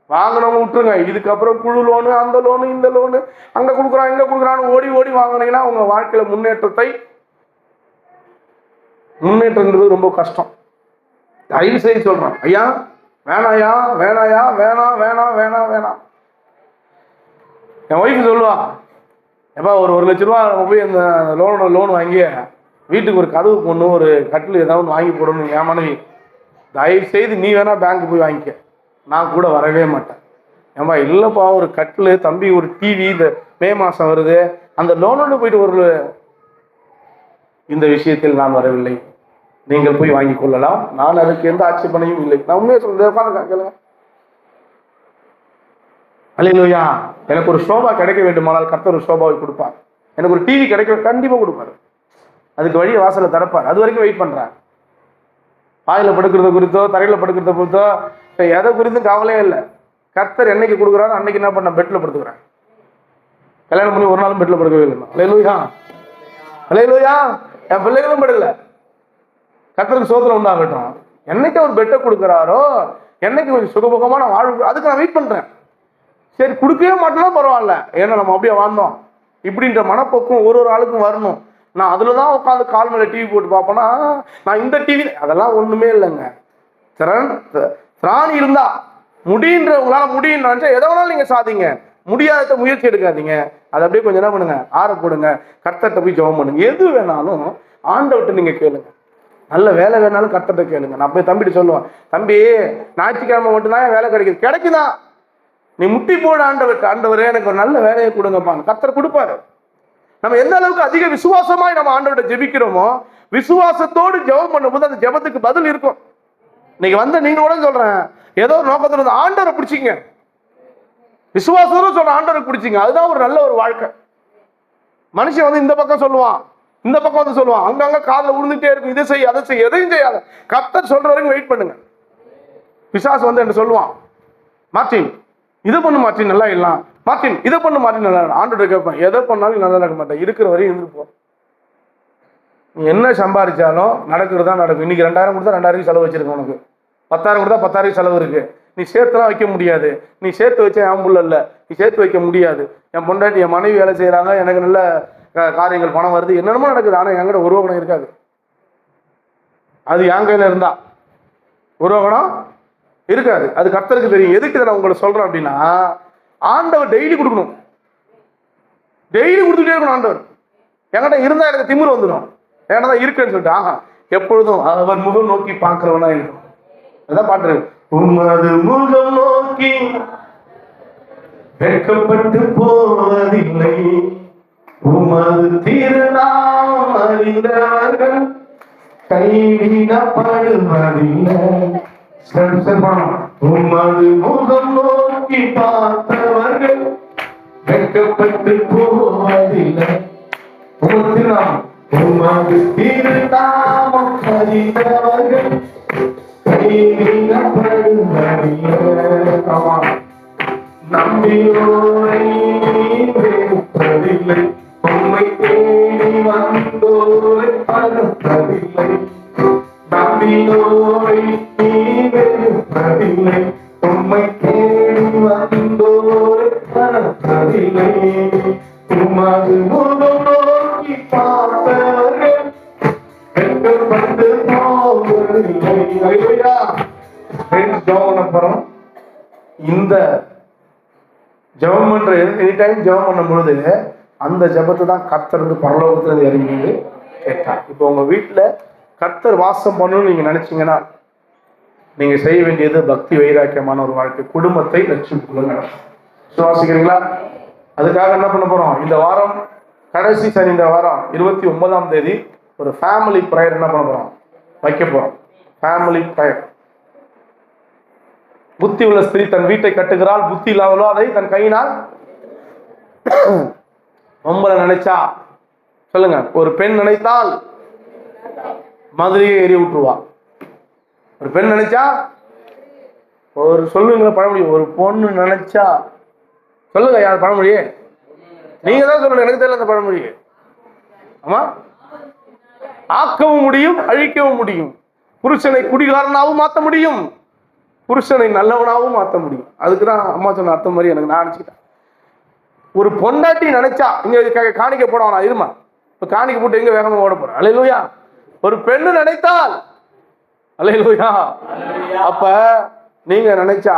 வாங்கினவங்க விட்டுருங்க. இதுக்கப்புறம் குழு லோனு, அந்த லோனு, இந்த லோனு, அங்க கொடுக்குறான் இங்க கொடுக்குறான்னு ஓடி ஓடி வாங்கினீங்கன்னா உங்க வாழ்க்கையில முன்னேற்றம்ன்றது ரொம்ப கஷ்டம். தயவு செய்து சொல்றேன், ஐயா வேணாயா வேணாயா வேணாம் வேணாம் வேணாம் வேணாம். என் ஒய்ஃப் சொல்லுவா, எப்பா ஒரு 1 லட்ச ரூபா நம்ம போய் அந்த லோன் வாங்கி வீட்டுக்கு ஒரு கதவு போடணும், ஒரு கட்டில் ஏதாவது வாங்கி போடணும். என் மனைவி, தயவு செய்து நீ வேணா பேங்க் போய் வாங்கிக்க, நான் கூட வரவே மாட்டேன். ஏன்பா இல்லைப்பா, ஒரு கட்டில், தம்பி ஒரு டிவி, இந்த மே மாதம் வருது, அந்த லோனோடு போயிட்டு ஒரு, இந்த விஷயத்தில் நான் வரவில்லை, நீங்கள் போய் வாங்கி கொள்ளலாம், நான் அதுக்கு எந்த ஆட்சேபனையும் இல்லை. நான் உண்மையை சொல்றேன், உட்காந்து அல்லேலூயா. எனக்கு ஒரு ஷோபா கிடைக்க வேண்டுமானால் கர்த்தர் ஒரு ஷோபாவை கொடுப்பார். எனக்கு ஒரு டிவி கிடைக்க கண்டிப்பா கொடுப்பாரு, அதுக்கு வழியை வாசலை திறப்பார். அது வரைக்கும் வெயிட் பண்றேன். பாயில படுக்கிறத குறித்தோ தரையில படுக்கிறத குறித்தோ எதை குறித்தும் கவலையே இல்லை. கர்த்தர் என்னைக்கு கொடுக்குறாரு அன்னைக்கு என்ன பண்ண, பெட்ல படுத்துக்கிறேன். கல்யாணம் பண்ணி ஒரு நாளும் பெட்ல படுக்கவே இல்லை. அல்லேலூயா அல்லேலூயா. என் பிள்ளைகளும் படல, கர்த்தருக்கு சோதனை உண்டாகட்டும். என்னைக்கு அவர் பெட்டை கொடுக்குறாரோ, என்னைக்கு கொஞ்சம் சுகபோகமான வாழ்வு, அதுக்கு நான் வெயிட் பண்றேன். சரி கொடுக்கவே மாட்டேன்னா பரவாயில்ல, ஏன்னா நம்ம அப்படியே வாழ்ந்தோம் இப்படின்ற மனப்போக்கும் ஒரு ஆளுக்கும் வரணும். நான் அதுலதான் உட்காந்து கால் மேல டிவி போட்டு பார்ப்பேன்னா, நான் இந்த டிவி, அதெல்லாம் ஒண்ணுமே இல்லைங்க. திராணி இருந்தா முடியுன்றவங்களால முடியும் நினைச்சா எதை வேணாலும் நீங்க சாதிங்க, முடியாத முயற்சி எடுக்காதீங்க. அதை அப்படியே கொஞ்சம் என்ன பண்ணுங்க, ஆற போடுங்க, கர்த்தர்ட்ட போய் ஜெபம் பண்ணுங்க. எது வேணாலும் ஆண்டவர்கிட்ட நீங்க கேளுங்க. நல்ல வேலை வேணாலும் கர்த்தர்ட்ட கேளுங்க. நான் போய் தம்பிட்டு சொல்லுவேன், தம்பி ஞாயிற்றுக்கிழமை மட்டும்தான் வேலை கிடைக்குது, கிடைக்குதான், நீ முட்டி போட ஆண்டவரே எனக்கு ஒரு நல்ல வேலையை கொடுங்கப்பான்னு கர்த்தர் கொடுப்பாரு. நம்ம எந்த அளவுக்கு அதிக விசுவாசமாய் நம்ம ஆண்டவர்கிட்ட ஜெபிக்கிறோமோ, விசுவாசத்தோடு ஜெபம் பண்ணும்போது அந்த ஜெபத்துக்கு பதில் இருக்கும். இன்னைக்கு வந்து நீங்க கூட சொல்றேன், ஏதோ ஒரு நோக்கத்துல இருந்து ஆண்டவரை பிடிச்சிங்க, விசுவாசத்தோட சொல்ற ஆண்டவரை பிடிச்சிங்க, அதுதான் ஒரு நல்ல ஒரு வாழ்க்கை. மனுஷன் வந்து இந்த பக்கம் சொல்லுவான், இந்த பக்கம் வந்து சொல்லுவான், அங்கங்க காதுல உழுந்துட்டே இருக்கும், இதை செய்ய அதை செய்ய, எதையும் செய்யாத, கர்த்தர் சொல்ற வரைக்கும் வெயிட் பண்ணுங்க. பிசாசு வந்து என்ன சொல்லுவான், மார்ட்டின் இதை பண்ணு மார்ட்டின் நல்லா இல்லலாம், மார்ட்டின் இதை பண்ணு மார்ட்டின் நல்லா, ஆண்டோட கேட்பேன், எதை பண்ணாலும் நல்லா நடக்க மாட்டேன், இருக்கிற வரையும் இருந்துப்போம். நீ என்ன சம்பாதிச்சாலும் நடக்கிறதா நடக்கும். இன்னைக்கு 2000 கொடுத்தா 2000 செலவு வச்சிருக்க, உனக்கு 10,000 கொடுத்தா 10,000 செலவு இருக்கு. நீ சேர்த்துலாம் வைக்க முடியாது. நீ சேர்த்து வச்சா என் புள்ள இல்லை, நீ சேர்த்து வைக்க முடியாது. என் பொண்டாட்டி என் மனைவி வேலை செய்யறாங்க, எனக்கு நல்ல காரியங்கள் பணம் வருது, என்னென்னமோ நடக்குது, ஆனா என்கிட்ட ஒரு ரூபா இருக்காது. அது என் கையில இருந்தா ஒரு ரூபா இருக்காது. அது கர்த்தருக்கு தெரியும். எதுக்கு நான் உங்களை சொல்றேன் அப்படின்னா, ஆண்டவர் டெய்லி கொடுக்கணும், டெய்லி கொடுத்துட்டே இருக்கணும். ஆண்டவர் என்கிட்ட இருந்தா எனக்கு திமிரு வந்துடும், ஏன்னா இருக்குன்னு சொல்லிட்டு, ஆஹா எப்பொழுதும் அவர் முகம் நோக்கி பார்க்கிறவனா இருக்கும். அதான் பாட்டு, உமது முகம் நோக்கி வெட்கப்பட்டு போவதில்லை, உமது திருநாமம் அறிந்தவர்கள் கைவிடப்படுவதில்லை. உமது முகம் நோக்கி பார்த்தவர்கள் வெட்கப்பட்டு போவதில்லை. உமது திருநாமம் அறிந்தவர்கள் கைவிடப்படுவதில்லை. நம்பியோரை வெறுப்பதில்லை, உம்மை தேடி வந்தோரை பருப்பதில்லை. நம்பியோரை வெறுப்பதில்லை, உம்மை தேடி வந்தோரை பருப்பதில்லை. உமது முகம் நோக்கி பார்த்தவர்கள் ஜெபம் பண்ண போறோம். இந்த ஜெபம் பண்ற எனி டைம் ஜெபம் பண்ணும் பொழுது அந்த ஜெபத்தை தான் கர்த்தர் பரலோகத்துல இறங்கி கேட்டார். இப்போ உங்க வீட்டுல கர்த்தர் வாசம் பண்ணணும்னு நீங்க நினைச்சீங்கன்னா நீங்க செய்ய வேண்டியது பக்தி வைராக்கியமான ஒரு வாழ்க்கை, குடும்பத்தை லட்சியத்துக்குள்ள சுவாசிக்கிறீங்களா? அதுக்காக என்ன பண்ண போறோம்? இந்த வாரம் கடைசி சனி, இந்த வாரம் 29ஆம் தேதி ஒரு ஃபேமிலி ப்ரேயர் என்ன பண்ண போறோம்? வைக்க போறோம். Family prayer. புத்தி உள்ள ஸ்திரீ தன் வீட்டை கட்டுகிறாள், புத்தி இல்லாதவளோ அதை தன் கையினால் ஒம்பளை நினைச்சா சொல்லுங்க. ஒரு பெண் நினைத்தால் மதுரையை எரிய விட்டுருவா. ஒரு பெண் நினைச்சா ஒரு சொல்லுங்க பழமொழி. ஒரு பொண்ணு நினைச்சா சொல்லுங்க யார் பழமொழி? நீங்க தான் சொல்லுங்க, எனக்கு தெரியல அந்த பழமொழி. ஆமா, ஆக்கவும் முடியும் அழிக்கவும் முடியும். புருஷனை குடிகாரனாவும் மாற்ற முடியும், புருஷனை நல்லவனாவும் மாற்ற முடியும். அதுக்கு தான் அம்மா சொன்ன அர்த்தம் மாதிரி எனக்கு நான் நினைச்சுட்டேன். ஒரு பொண்டாட்டி நினைச்சா இங்க காணிக்க போடவனா இருமா, இப்ப காணிக்க போட்டு எங்க வேகமா ஓட போறேன். அல்லேலூயா. ஒரு பெண்ணு நினைத்தால் அல்லேலூயா. அப்ப நீங்க நினைச்சா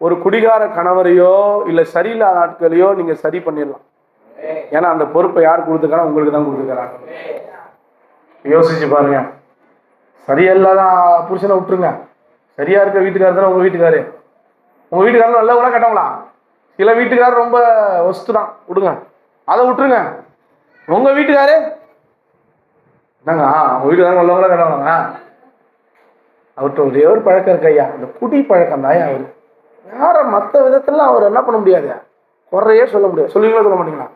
ஒரு குடிகார கணவரையோ இல்ல சரியில்லாத ஆட்களையோ நீங்க சரி பண்ணிடலாம். ஏன்னா அந்த பொறுப்பை யார் கொடுத்துக்கிறாங்க? உங்களுக்கு தான் கொடுத்துக்கிறாங்க. யோசிச்சு பாருங்க. சரியில்லாத புருஷனை விட்டுருங்க, சரியா இருக்க வீட்டுக்காரர் தானே உங்க வீட்டுக்காரு. உங்க வீட்டுக்காரர் நல்லவங்களா கெட்டவங்களா? சில வீட்டுக்காரர் ரொம்ப ஒஸ்ட் தான், விடுங்க, அதை விட்டுருங்க. உங்க வீட்டுக்காரு என்னங்க, உங்க வீட்டுக்காரர் நல்லவங்களா கெட்டவங்களா? அவர்கிட்ட ஒரே ஒரு பழக்கம் இருக்கு ஐயா, இந்த குடி பழக்கம் தான். அவரு யார மற்ற விதத்துல அவர் என்ன பண்ண முடியாது, குறையே சொல்ல முடியாது. சொல்லுவீங்களா சொல்ல மாட்டீங்களா?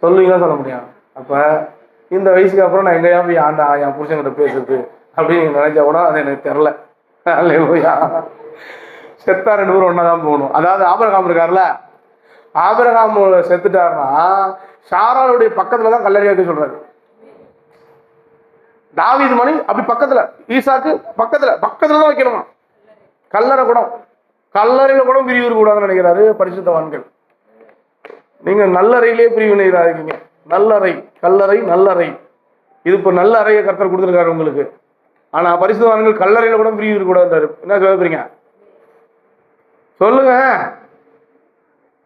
சொல்லுவீங்களா சொல்ல முடியாது. அப்ப இந்த வயசுக்கு அப்புறம் நான் எங்கேயா போய் ஆண்டா என் புருஷன்கிட்ட பேசுறது அப்படின்னு நினைச்சா கூட அது எனக்கு தெரில. செத்தா 2 பேரும் ஒன்னாதான் போகணும். அதாவது ஆபிரகாம் இருக்காருல்ல, ஆபிரகாம் செத்துட்டாருன்னா சாராளுடைய பக்கத்துல தான் கல்லறை வைக்க சொல்றாரு. தாவீது மணி அப்படி பக்கத்துல, ஈசாக்கு பக்கத்துல தான் வைக்கணுமா கல்லறை கூட. கல்லறையில கூட பிரிவு இருக்கக்கூடாதுன்னு நினைக்கிறாரு பரிசுத்தவான்கள். நீங்க நல்லறையிலே பிரிவு நினைக்கிறாங்க. நல்லறை, கல்லறை, நல்லறை. இது இப்ப நல்ல அறையை கர்த்தர் கொடுத்துருக்காரு உங்களுக்கு. ஆனா பரிசுத்தவான்கள் கல்லறையில கூட பிரிவு இருக்கக்கூடாதுன்றாரு. என்ன சொல்றீங்க சொல்லுங்க.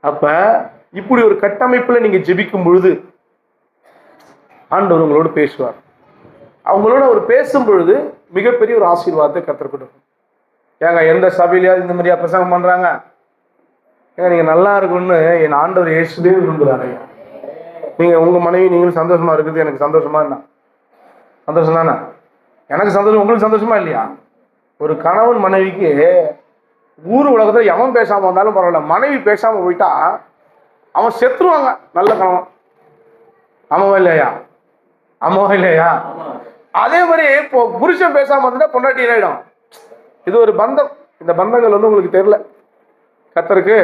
அப்ப இப்படி ஒரு கட்டமைப்புல நீங்க ஜெபிக்கும் பொழுது ஆண்டவர் உங்களோடு பேசுவார். அவங்களோட அவர் பேசும் பொழுது மிகப்பெரிய ஒரு ஆசீர்வாதத்தை கர்த்தர் கொடுக்கும். ஏங்க எந்த சபையிலையாவது இந்த மாதிரியா பிரசங்கம் பண்றாங்க? ஏங்க நீங்க நல்லா இருக்குன்னு என் ஆண்டவர் இயேசுவே விரும்புறாரு. நீங்க உங்க மனைவி நீங்களும் சந்தோஷமா இருக்குது எனக்கு சந்தோஷமா என்ன? சந்தோஷம் தானே? எனக்கு சந்தோஷம், உங்களுக்கு சந்தோஷமா இல்லையா? ஒரு கணவன் மனைவிக்கு ஊர் உலகத்துல எவன் பேசாம வந்தாலும் பரவாயில்ல, மனைவி பேசாம போயிட்டா அவன் செத்துருவாங்க. நல்ல கணவன். ஆமாவா இல்லையா? ஆமாவா இல்லையா? அதே மாதிரி இப்போ புருஷன் பேசாம வந்துட்டா பொண்டாட்டி ஆயிடும். இது ஒரு பந்தம். இந்த பந்தங்கள் உங்களுக்கு தெரியல. கர்த்தருக்கு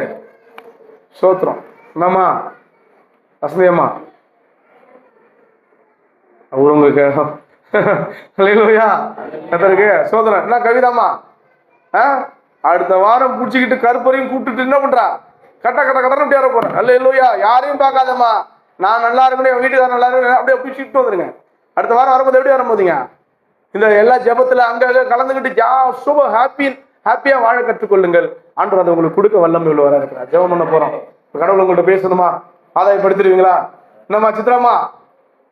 ஸ்தோத்திரம். என்னம்மா வசந்தியம்மா அவரு உங்களுக்கு கர்த்தருக்கு ஸ்தோத்திரம். என்ன கவிதாம்மா அடுத்த வாரம் பிடிச்சிக்கிட்டு கருப்பரையும் கூப்பிட்டுட்டு என்ன பண்றா? கட்டன்னு விட்டு ஏற போறேன். அல்லேலூயா. யாரையும் பார்க்காதம்மா, நான் நல்லா இருக்கணும், என் வீட்டுக்காரர் நல்லா இருக்கணும், அப்படியே பிடிச்சிட்டு வந்துருங்க. அடுத்த வாரம் வரும்போது எப்படி வரும்போதுங்க இந்த எல்லா ஜெபத்துல அங்க கலந்துக்கிட்டு சூப்பர் ஹாப்பியா வாழ கற்றுக்கொள்ளுங்கள். ஆண்டவர் அதை உங்களுக்கு கொடுக்க வல்லமை உள்ளவரா இருக்கிறார். ஜெபம் பண்ண போறோம். கடவுள் உங்கள்கிட்ட பேசணுமா? ஆதாயப்படுத்திடுவீங்களா? என்னம்மா சித்ராமா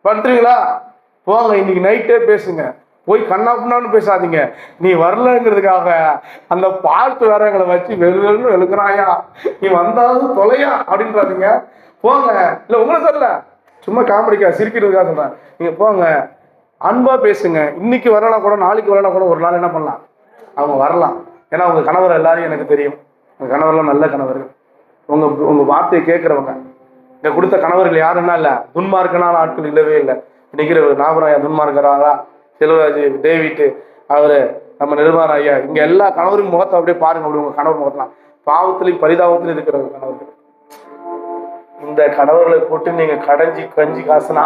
படுத்துருவீங்களா? போங்க, இன்னைக்கு நைட்டே பேசுங்க. போய் கண்ணா புண்ணான்னு பேசாதீங்க. நீ வரலங்கிறதுக்காக அந்த பாட்டு வேற எங்களை வச்சு வெறுன்னு எழுக்கிறாயா, நீ வந்தாவது தொலையா அப்படின்றாதீங்க. போங்க. இல்ல உங்களை சொல்லல, சும்மா காமெடிக்கா சிரிக்கிறதுக்காக சொல்றேன். நீங்க போங்க, அன்பா பேசுங்க. இன்னைக்கு வரலாம் கூட, நாளைக்கு வரலாம் கூட, ஒரு நாள் என்ன பண்ணலாம், அவங்க வரலாம். ஏன்னா உங்க கணவர் எல்லாரையும் எனக்கு தெரியும். உங்க கணவர்லாம் நல்ல கணவர்கள். உங்க வார்த்தையை கேட்கிறவங்க. இங்க கொடுத்த கணவர்கள் யாருன்னா இல்ல துன்மார்க்கனான ஆட்கள் இல்லவே இல்லை. இன்னைக்கு நாகராயா துன்மார்க்கராரா, செல்வராஜ், டேவிட், அவரு நம்ம நிர்வாண ஐயா, இங்க எல்லா கணவரின் முகத்தை அப்படியே பாருங்க. அப்படி உங்க கணவர் முகத்தலாம் பாவத்திலையும் பரிதாபத்திலையும் இருக்கிற கணவர்கள். இந்த கணவர்களை போட்டு நீங்க கஞ்சி காசுனா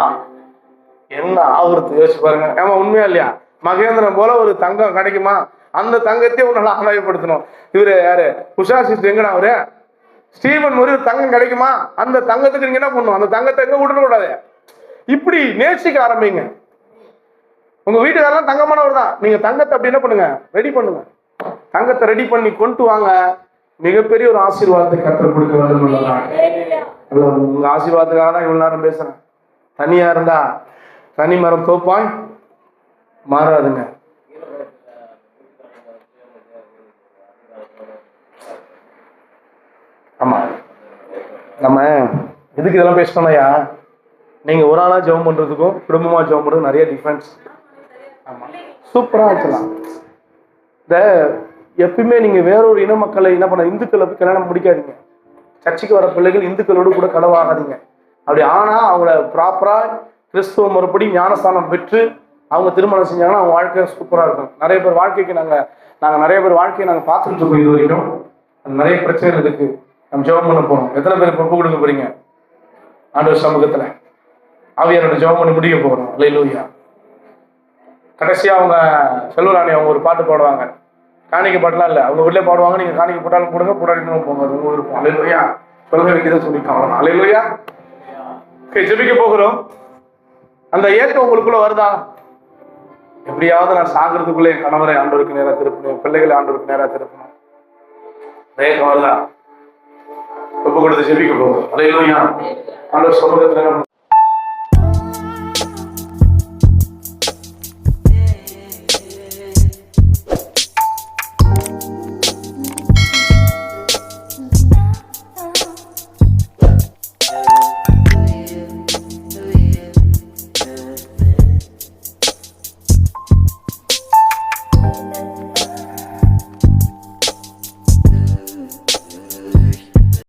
என்ன ஆகுறது யோசிச்சு பாருங்க. ஏமா உண்மையா இல்லையா? மகேந்திரன் போல ஒரு தங்கம் கிடைக்குமா? அந்த தங்கத்தையும் உன்னால ஆதாயப்படுத்தணும். இவரு யாரு? உஷா சிஸ்டர் எங்கடா அவரு? ஸ்டீவன் ஒரு தங்கம் கிடைக்குமா? அந்த தங்கத்துக்கு நீங்க என்ன பண்ணும்? அந்த தங்கத்தை எங்க விடக்கூடாது. இப்படி நேசிக்க ஆரம்பிங்க. உங்க வீட்டுக்காரெல்லாம் தங்கமானவர் தான். நீங்க தங்கத்தை அப்படி என்ன பண்ணுங்க, ரெடி பண்ணுங்க. தங்கத்தை ரெடி பண்ணி கொண்டு வாங்க. மிகப்பெரிய ஒரு ஆசீர்வாதத்தை கர்த்தர் கொடுக்க வேண்டும். உங்க ஆசீர்வாதத்துக்காக தான் இவ்வளவு நேரம் பேசுறேன். தனியா இருந்தா தனி மரம் தோப்பாய் மாறாதுங்க. ஆமா, நம்ம எதுக்கு இதெல்லாம் பேசணும்யா, நீங்க ஒரு ஆளா ஜெபம் பண்றதுக்கும் குடும்பமா ஜெபம் பண்றதுக்கும் நிறைய டிஃபரன்ஸ். ஆமா, சூப்பரா இருக்கலாம். இந்த எப்பயுமே நீங்க வேறொரு இன மக்களை என்ன பண்ண, இந்துக்களை போய் கல்யாணம் முடிக்காதீங்க. சர்ச்சைக்கு வர பிள்ளைகள் இந்துக்களோடு கூட கலவாகாதீங்க. அப்படி ஆனா அவங்கள ப்ராப்பரா கிறிஸ்துவ மறுபடி ஞானஸ்தானம் பெற்று அவங்க திருமணம் செஞ்சாங்கன்னா அவங்க வாழ்க்கை சூப்பரா இருக்கும். நிறைய பேர் வாழ்க்கைக்கு நாங்க நிறைய பேர் வாழ்க்கையை நாங்க பார்த்துட்டு இருக்கோம். இது வரைக்கும் நிறைய பிரச்சனைகள் இருக்கு. நம்ம ஜெபம் பண்ண போறோம். எத்தனை பேர் பொறுப்பு கொடுக்க போறீங்க ஆண்டவர் சமூகத்துல? ஆவியாரோட ஜெபம் பண்ணி முடிக்க போறோம். அல்லேலூயா. கடைசியா அவங்க செல்வராணி அவங்க ஒரு பாட்டு பாடுவாங்க. காணிக்கை பாட்டுலாம் இல்லை, அவங்க வீட்டிலே பாடுவாங்க. நீங்க காணிக்கை போட்டாலும் போடுங்க, போட்டாலும் போங்க, அது உங்க விருப்பம். அல்லேலூயா. சொல்ல வேண்டியதை சொல்லிட்டாங்க. அல்லேலூயா. ஜெபிக்க போகிறோம். அந்த ஏக்கம் உங்களுக்குள்ள வருதா? எப்படியாவது நான் சாகிறதுக்குள்ளே என் கணவரை ஆண்டவருக்கு நேரா திருப்பணும், பிள்ளைகளை ஆண்டவருக்கு நேரா திருப்பணும். ஏக்கம் வருதா? ஒப்பு கொடுத்து ஜெபிக்க போகிறோம். அல்லேலூயா. ஆண்டவர் சமூகத்துல